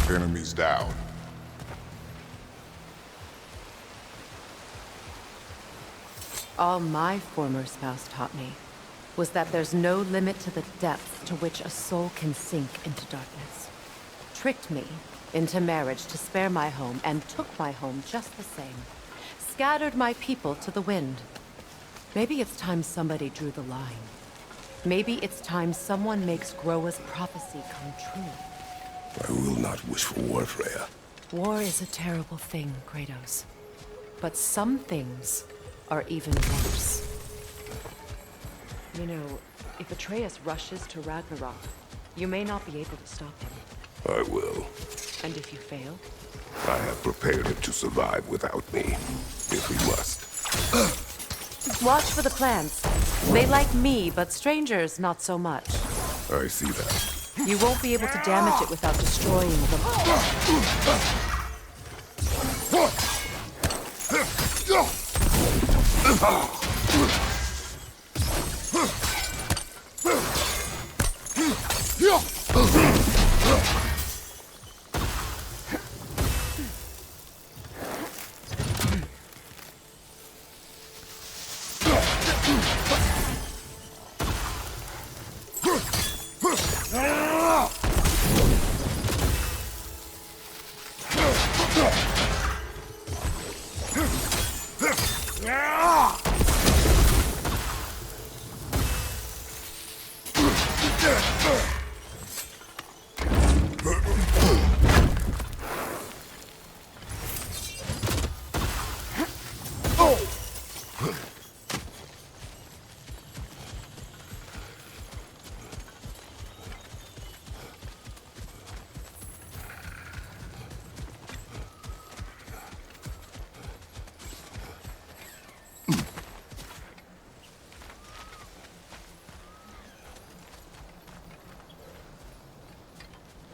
Enemies down. All my former spouse taught me was that there's no limit to the depth to which a soul can sink into darkness. Tricked me into marriage to spare my home and took my home just the same. Scattered my people to the wind. Maybe it's time somebody drew the line. Maybe it's time someone makes Groa's prophecy come true. I will not wish for war, Freya. War is a terrible thing, Kratos. But some things are even worse. You know, if Atreus rushes to Ragnarok, you may not be able to stop him. I will. And if you fail? I have prepared him to survive without me, if he must. Watch for the plants. They like me, but strangers not so much. I see that. You won't be able to damage it without destroying them.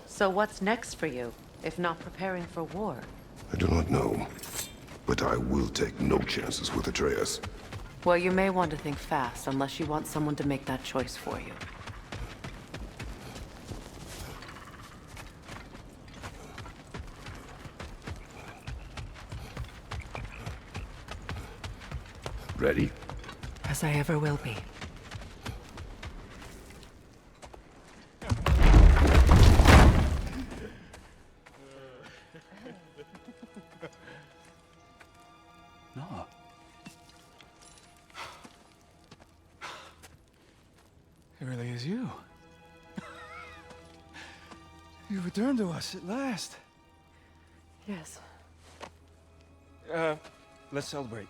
So what's next for you, if not preparing for war? I do not know, But I will take no chances with Atreus. Well, you may want to think fast, unless you want someone to make that choice for you. Ready? As I ever will be. No. It really is you. You returned to us at last. Yes. Let's celebrate.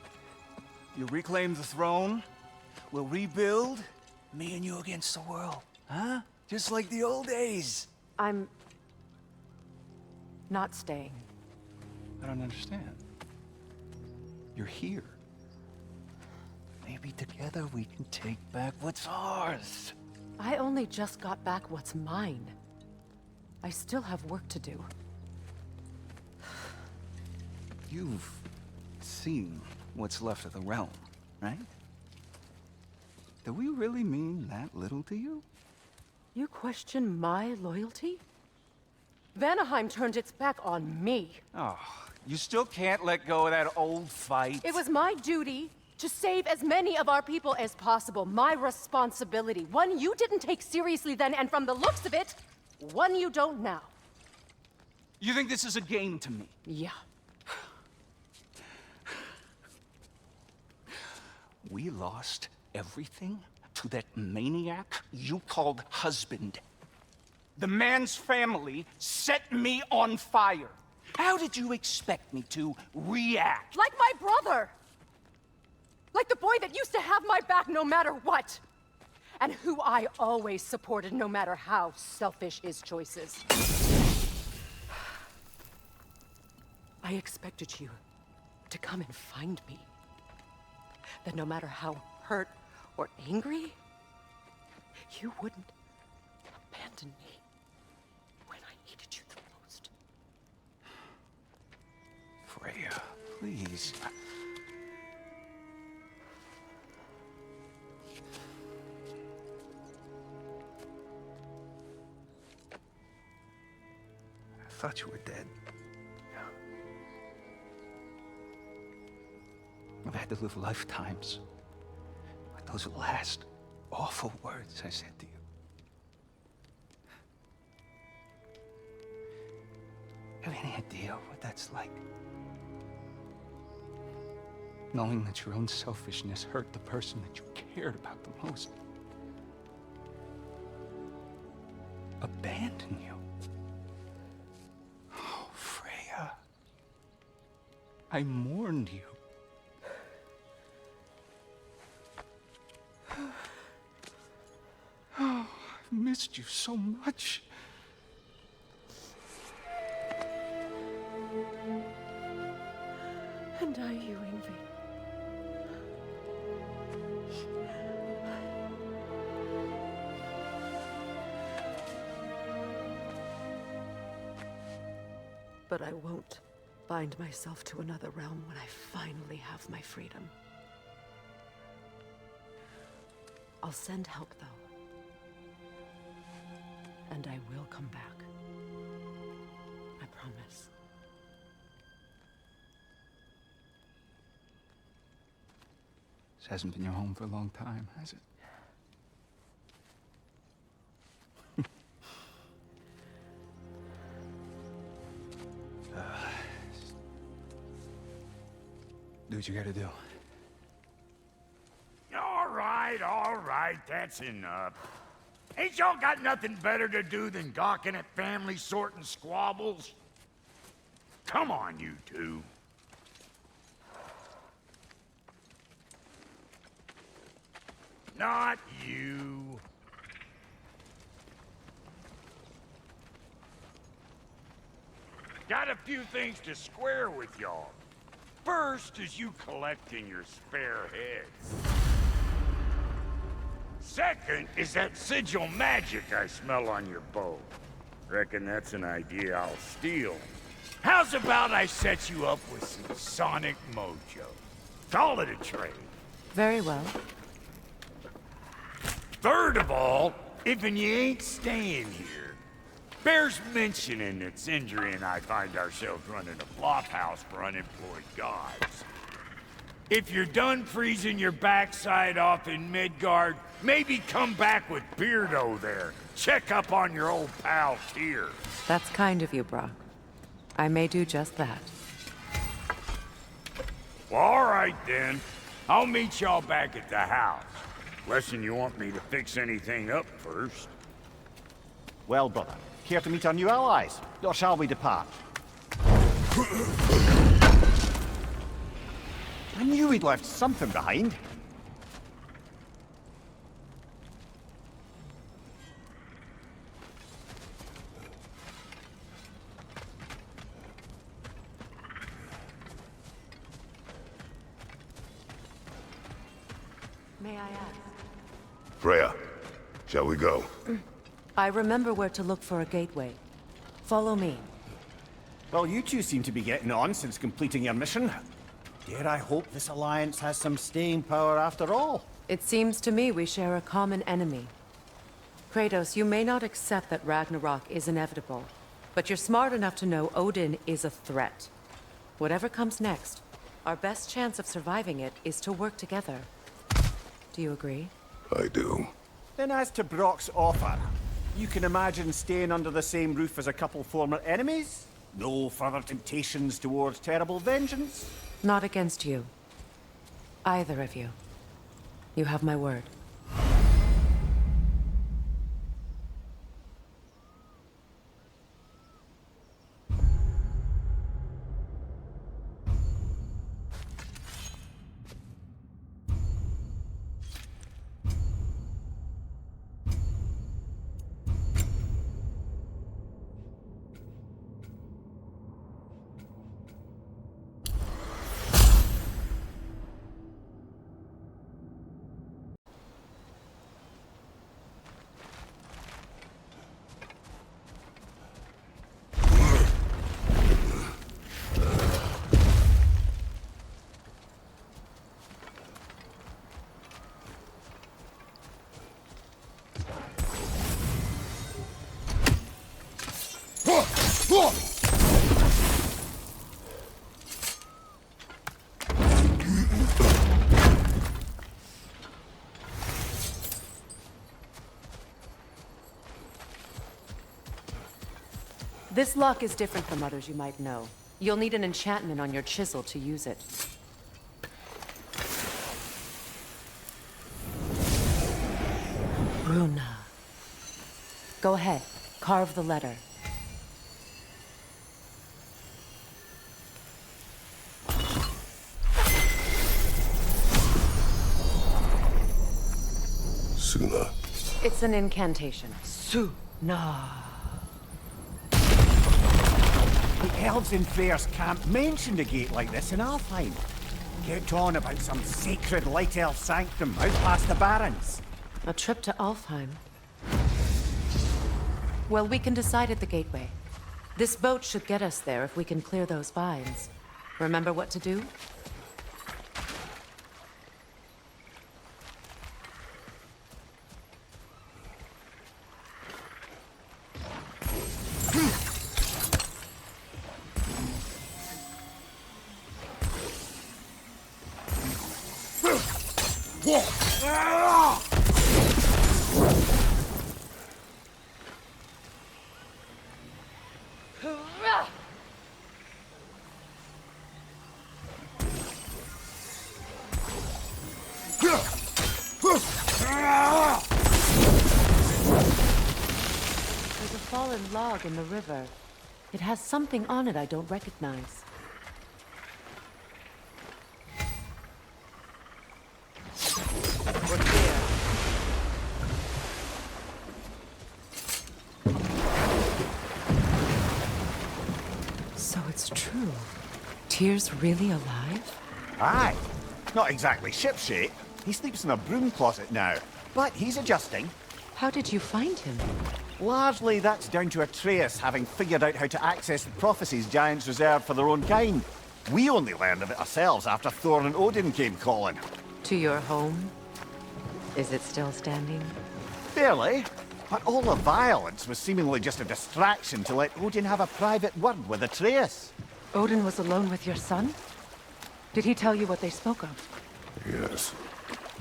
You reclaim the throne. We'll rebuild. Me and you against the world. Huh? Just like the old days. I'm... not staying. I don't understand. You're here. Maybe together we can take back what's ours. I only just got back what's mine. I still have work to do. You've seen what's left of the realm, right? Do we really mean that little to you? You question my loyalty? Vanaheim turned its back on me. Oh, you still can't let go of that old fight? It was my duty to save as many of our people as possible. My responsibility. One you didn't take seriously then, and from the looks of it, one you don't now. You think this is a game to me? Yeah. We lost everything to that maniac you called husband. The man's family set me on fire. How did you expect me to react? Like my brother! Like the boy that used to have my back no matter what! And who I always supported no matter how selfish his choices. I expected you to come and find me. That no matter how hurt or angry, you wouldn't abandon me when I needed you the most. Freya, please. I thought you were dead. I've had to live lifetimes with those last awful words I said to you. Have any idea what that's like? Knowing that your own selfishness hurt the person that you cared about the most. Abandon you. Oh, Freya. I mourned you. Oh, I've missed you so much. And I you, Ingvi. But I won't bind myself to another realm when I finally have my freedom. I'll send help, though. And I will come back. I promise. This hasn't been your home for a long time, has it? Do what you gotta do. All right, that's enough. Ain't y'all got nothing better to do than gawking at family sorting squabbles? Come on, you two. Not you. Got a few things to square with y'all. First is you collecting your spare heads. Second is that sigil magic I smell on your bow. Reckon that's an idea I'll steal. How's about I set you up with some sonic mojo? Call it a trade. Very well. Third of all, if you ain't staying here, bears mentioning that Sindri and I find ourselves running a flop house for unemployed gods. If you're done freezing your backside off in Midgard, maybe come back with Beardo there. Check up on your old pal Tyr. That's kind of you, Brock. I may do just that. Well, all right then. I'll meet y'all back at the house. Lesson you want me to fix anything up first. Well, brother, care to meet our new allies? Or shall we depart? I knew we'd left something behind. May I ask? Freya, shall we go? I remember where to look for a gateway. Follow me. Well, you two seem to be getting on since completing your mission. Dare I hope this alliance has some staying power after all? It seems to me we share a common enemy. Kratos, you may not accept that Ragnarok is inevitable, but you're smart enough to know Odin is a threat. Whatever comes next, our best chance of surviving it is to work together. Do you agree? I do. Then as to Brock's offer, you can imagine staying under the same roof as a couple former enemies? No further temptations towards terrible vengeance? Not against you. Either of you. You have my word. This lock is different from others you might know. You'll need an enchantment on your chisel to use it. Bruna. Go ahead, carve the letter. Suna. It's an incantation. Suna. The elves in Freyr's camp mentioned a gate like this in Alfheim. Kept on about some sacred light elf sanctum out past the Barrens. A trip to Alfheim. Well, we can decide at the gateway. This boat should get us there if we can clear those vines. Remember what to do? There's a fallen log in the river. It has something on it I don't recognize. We're clear. So it's true. Tyr's really alive? Aye. Not exactly shipshape. He sleeps in a broom closet now. But he's adjusting. How did you find him? Largely, that's down to Atreus having figured out how to access the prophecies giants reserved for their own kind. We only learned of it ourselves after Thor and Odin came calling. To your home? Is it still standing? Fairly. But all the violence was seemingly just a distraction to let Odin have a private word with Atreus. Odin was alone with your son? Did he tell you what they spoke of? Yes.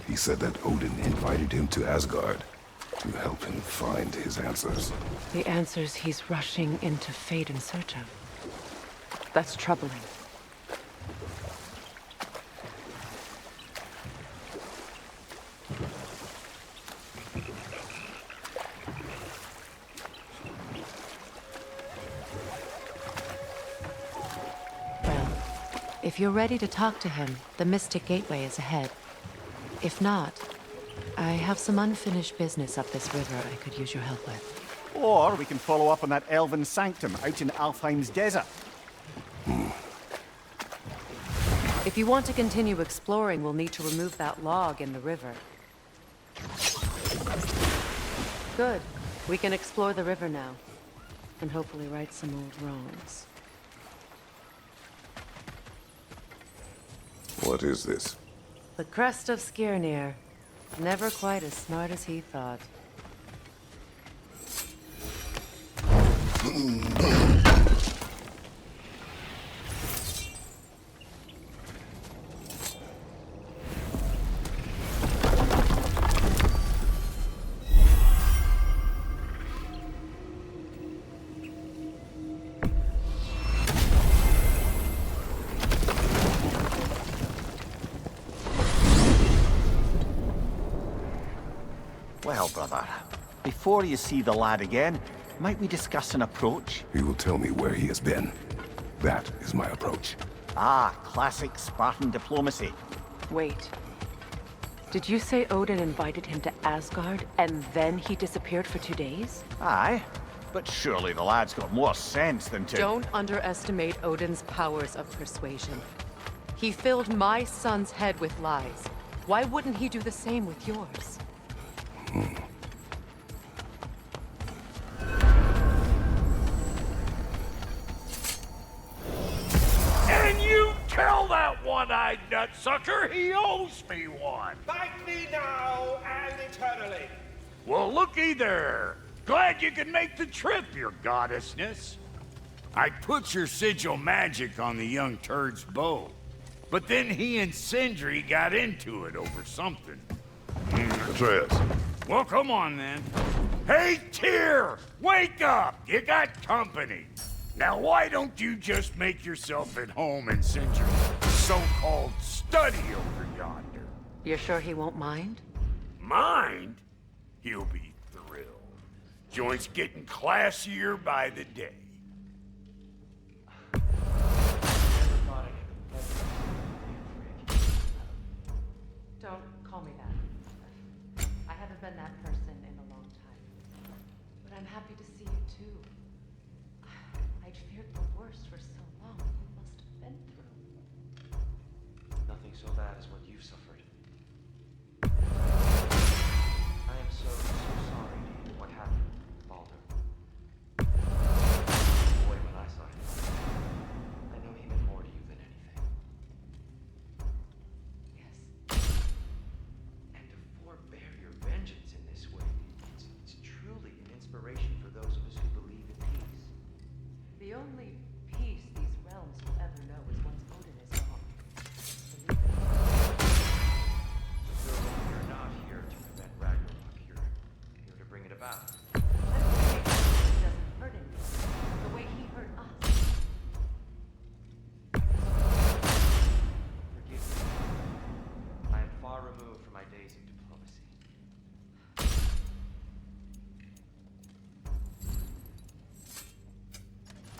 He said that Odin invited him to Asgard to help him find his answers. The answers he's rushing into fate in search of. That's troubling. Well, if you're ready to talk to him, the Mystic Gateway is ahead. If not, I have some unfinished business up this river I could use your help with. Or we can follow up on that elven sanctum out in Alfheim's desert. If you want to continue exploring, we'll need to remove that log in the river. Good. We can explore the river now. And hopefully right some old wrongs. What is this? The crest of Skirnir. Never quite as smart as he thought. Well, brother, before you see the lad again, might we discuss an approach? He will tell me where he has been. That is my approach. Ah, classic Spartan diplomacy. Wait. Did you say Odin invited him to Asgard, and then he disappeared for 2 days? Aye, but surely the lad's got more sense than to... Don't underestimate Odin's powers of persuasion. He filled my son's head with lies. Why wouldn't he do the same with yours? And you tell that one-eyed nutsucker he owes me one. Thank me now and eternally. Well, looky there. Glad you could make the trip, your goddessness. I put your sigil magic on the young turd's bow, but then he and Sindri got into it over something. Atreus. Well, come on then. Hey, Tyr! Wake up! You got company. Now, why don't you just make yourself at home in Sindri's so-called study over yonder? You're sure he won't mind? Mind? He'll be thrilled. Joint's getting classier by the day. Don't call me that. I haven't been that person in a long time. But I'm happy to see you too. I'd feared the worst for so long. You must have been through. Nothing so bad as what you've suffered. I am so sorry to hear what happened, Baldur. Boy, when I saw him, I knew he meant more to you than anything. Yes. And to forbear your vengeance in this way, it's truly an inspiration for those of us who believe in peace. The only peace these realms will ever know is once Odin is gone. So you're not here to prevent Ragnarok, you're here to bring it about. It doesn't hurt anyone. The way he hurt us. Forgive me. I am far removed from my days of diplomacy.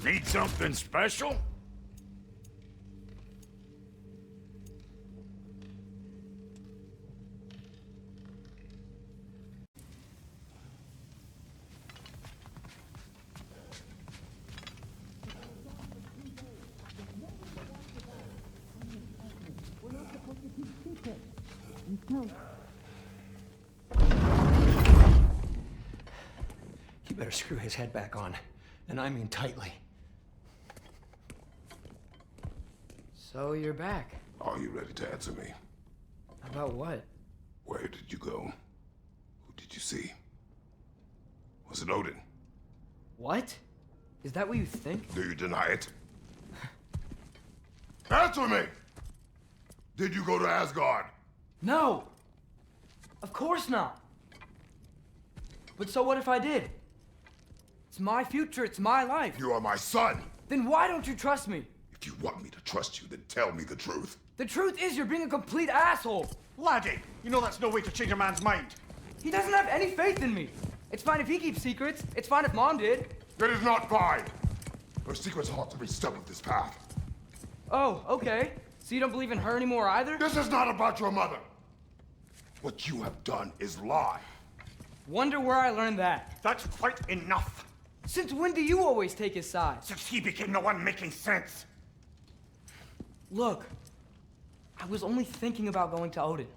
Need something special? You better screw his head back on. And I mean tightly. So you're back. Are you ready to answer me? About what? Where did you go? Who did you see? Was it Odin? What? Is that what you think? Do you deny it? Answer me! Did you go to Asgard? No! Of course not! But so what if I did? It's my future, it's my life. You are my son! Then why don't you trust me? If you want me to trust you, then tell me the truth. The truth is you're being a complete asshole! Laddie, you know that's no way to change a man's mind. He doesn't have any faith in me. It's fine if he keeps secrets. It's fine if Mom did. It is not fine! Her secrets ought to be stuck with this path. Oh, okay. So you don't believe in her anymore either? This is not about your mother! What you have done is lie. Wonder where I learned that. That's quite enough. Since when do you always take his side? Since he became the one making sense. Look, I was only thinking about going to Odin.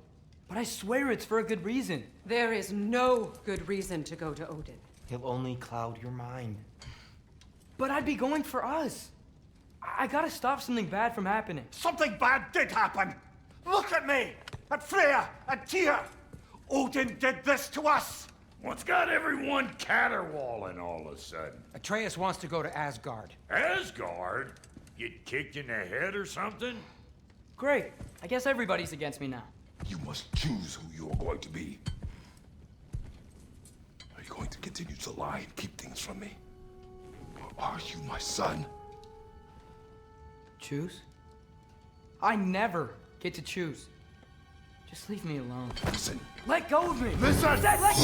But I swear it's for a good reason. There is no good reason to go to Odin. He'll only cloud your mind. But I'd be going for us. I gotta stop something bad from happening. Something bad did happen. Look at me, at Freya, at Tyr. Odin did this to us. What's got everyone caterwauling all of a sudden? Atreus wants to go to Asgard. Asgard? Get kicked in the head or something? Great. I guess everybody's against me now. You must choose who you are going to be. Are you going to continue to lie and keep things from me? Or are you my son? Choose? I never get to choose. Just leave me alone. Listen. Let go of me! Listen! I said let go!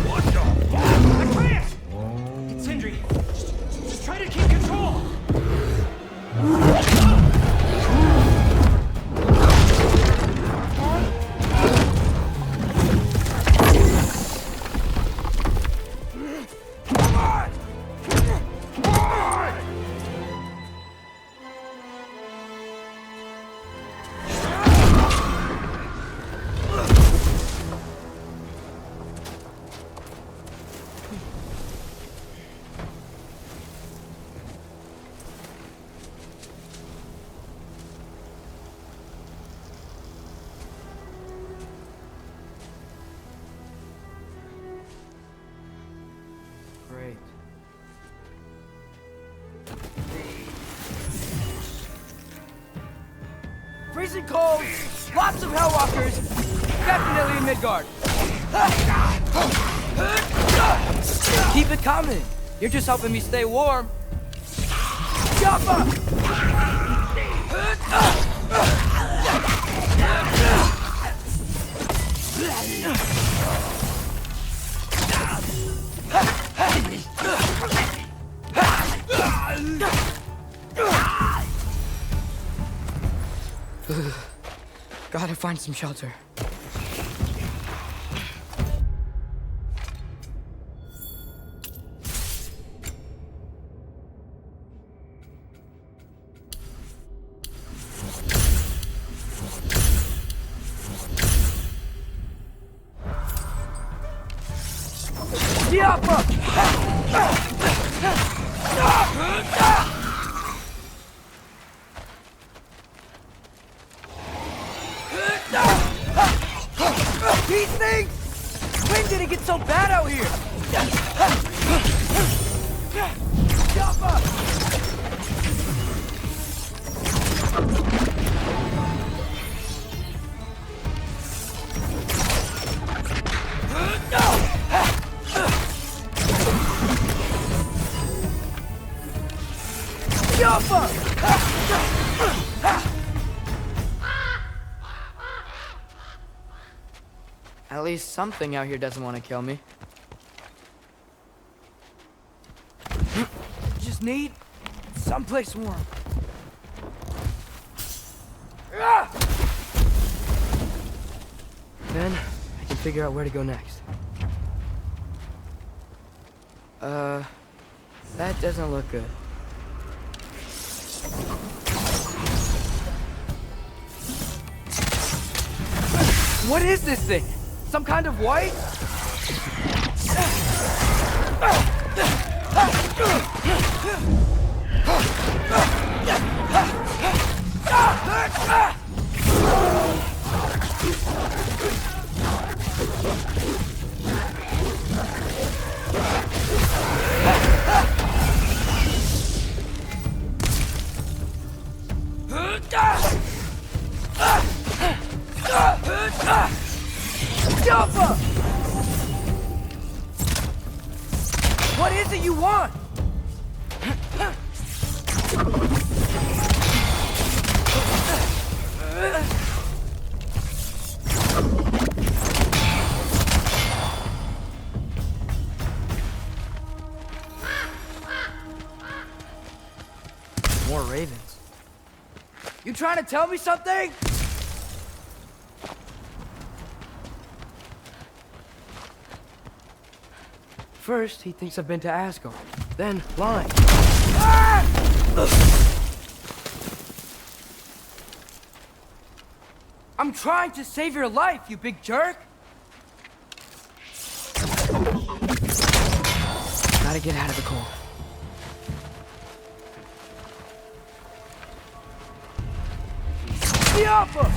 What the fuck? Atreus! It's Sindri. Just try to keep control! Great. Freezing cold, lots of Hellwalkers, definitely in Midgard. Keep it coming. You're just helping me stay warm. Jump up! Gotta find some shelter. These things! When did it get so bad out here? Jump up! Jump up! At least something out here doesn't want to kill me. Just need someplace warm. Then I can figure out where to go next. That doesn't look good. What is this thing? Some kind of white? What is it you want? More ravens. You trying to tell me something? First, he thinks I've been to Asgard. Then, lying. Ah! I'm trying to save your life, you big jerk! Gotta get out of the cold. The offer!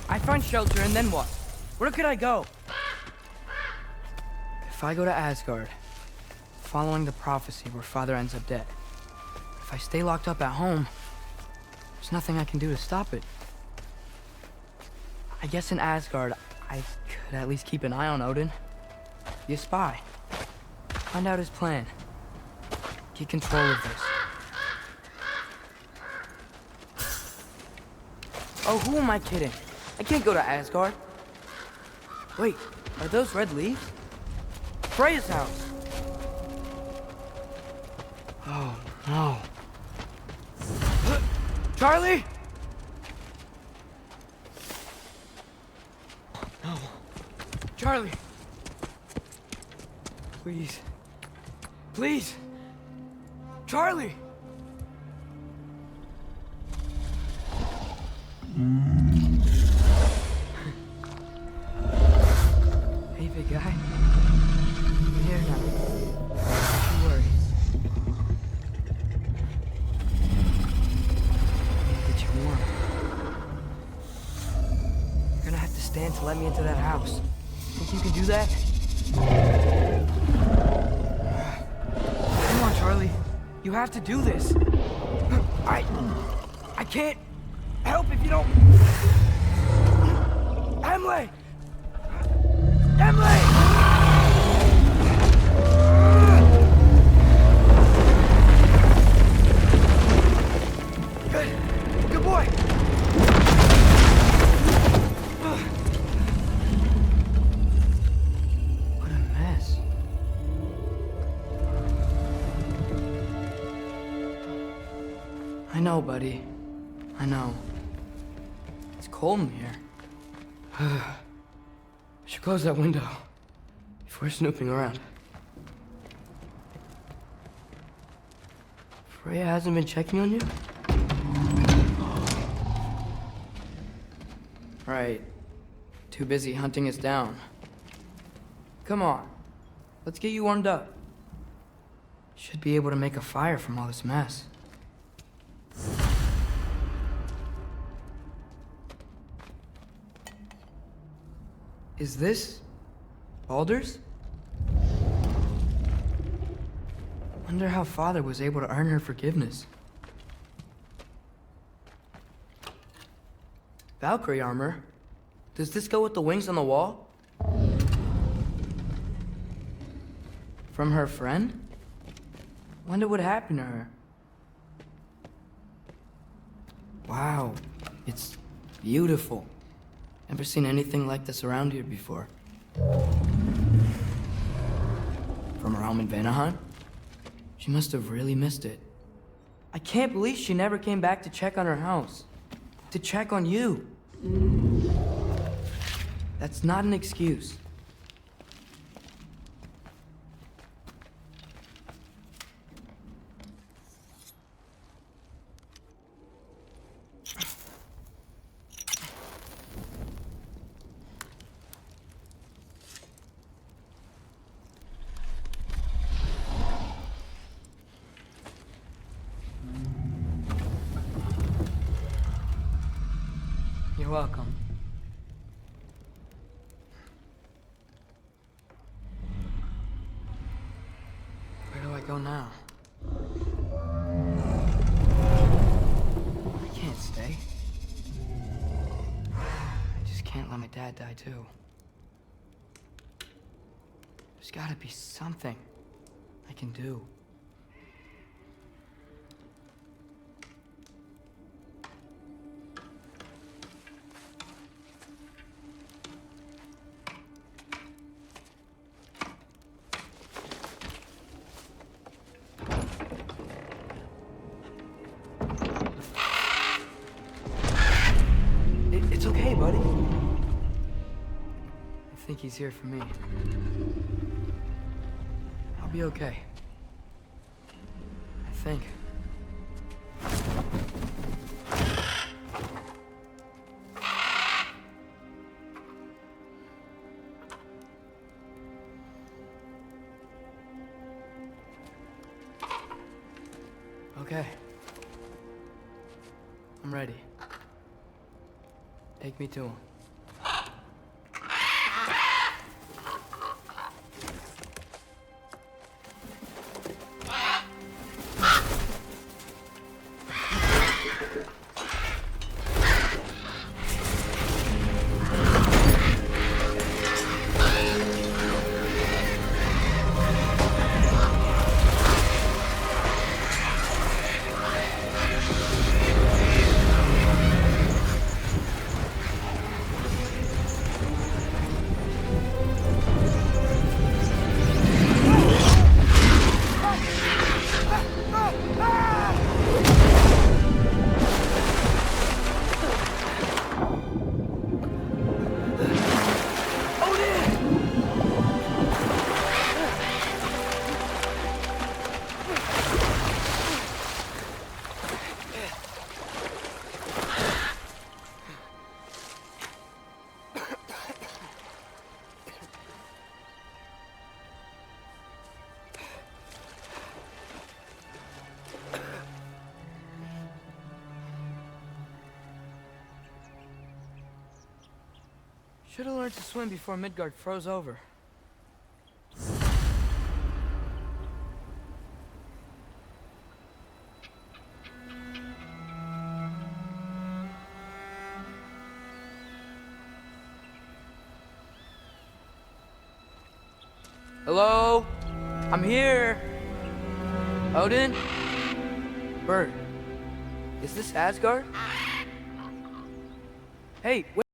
I find shelter and then what? Where could I go? If I go to Asgard, following the prophecy where Father ends up dead. If I stay locked up at home, there's nothing I can do to stop it. I guess in Asgard, I could at least keep an eye on Odin. Be a spy. Find out his plan. Get control of this. Oh, who am I kidding? I can't go to Asgard. Wait, are those red leaves? Freya's house. Oh, no. Charlie? No. Charlie. Please. Please. Charlie. Hey, big guy. I'm here now. Don't worry. Get you warm. You're gonna have to stand to let me into that house. Think you can do that? Come on, Charlie. You have to do this. I can't help if you don't. Emily! Emily! Good boy. What a mess. I know, buddy. I know. It's cold in here. I should close that window before snooping around. Freya hasn't been checking on you? Right. Too busy hunting us down. Come on. Let's get you warmed up. Should be able to make a fire from all this mess. Is this Baldur's? Wonder how Father was able to earn her forgiveness. Valkyrie armor? Does this go with the wings on the wall? From her friend? Wonder what happened to her. Wow, it's beautiful. Never seen anything like this around here before. From her home in Vanaheim? She must have really missed it. I can't believe she never came back to check on her house. To check on you. That's not an excuse. You're welcome. Where do I go now? I can't stay. I just can't let my dad die too. There's gotta be something I can do. It's okay, buddy. I think he's here for me. I'll be okay. I think. Okay. I'm ready. Take me to him. Should have learned to swim before Midgard froze over. Hello? I'm here. Odin? Bird. Is this Asgard? Hey, wait.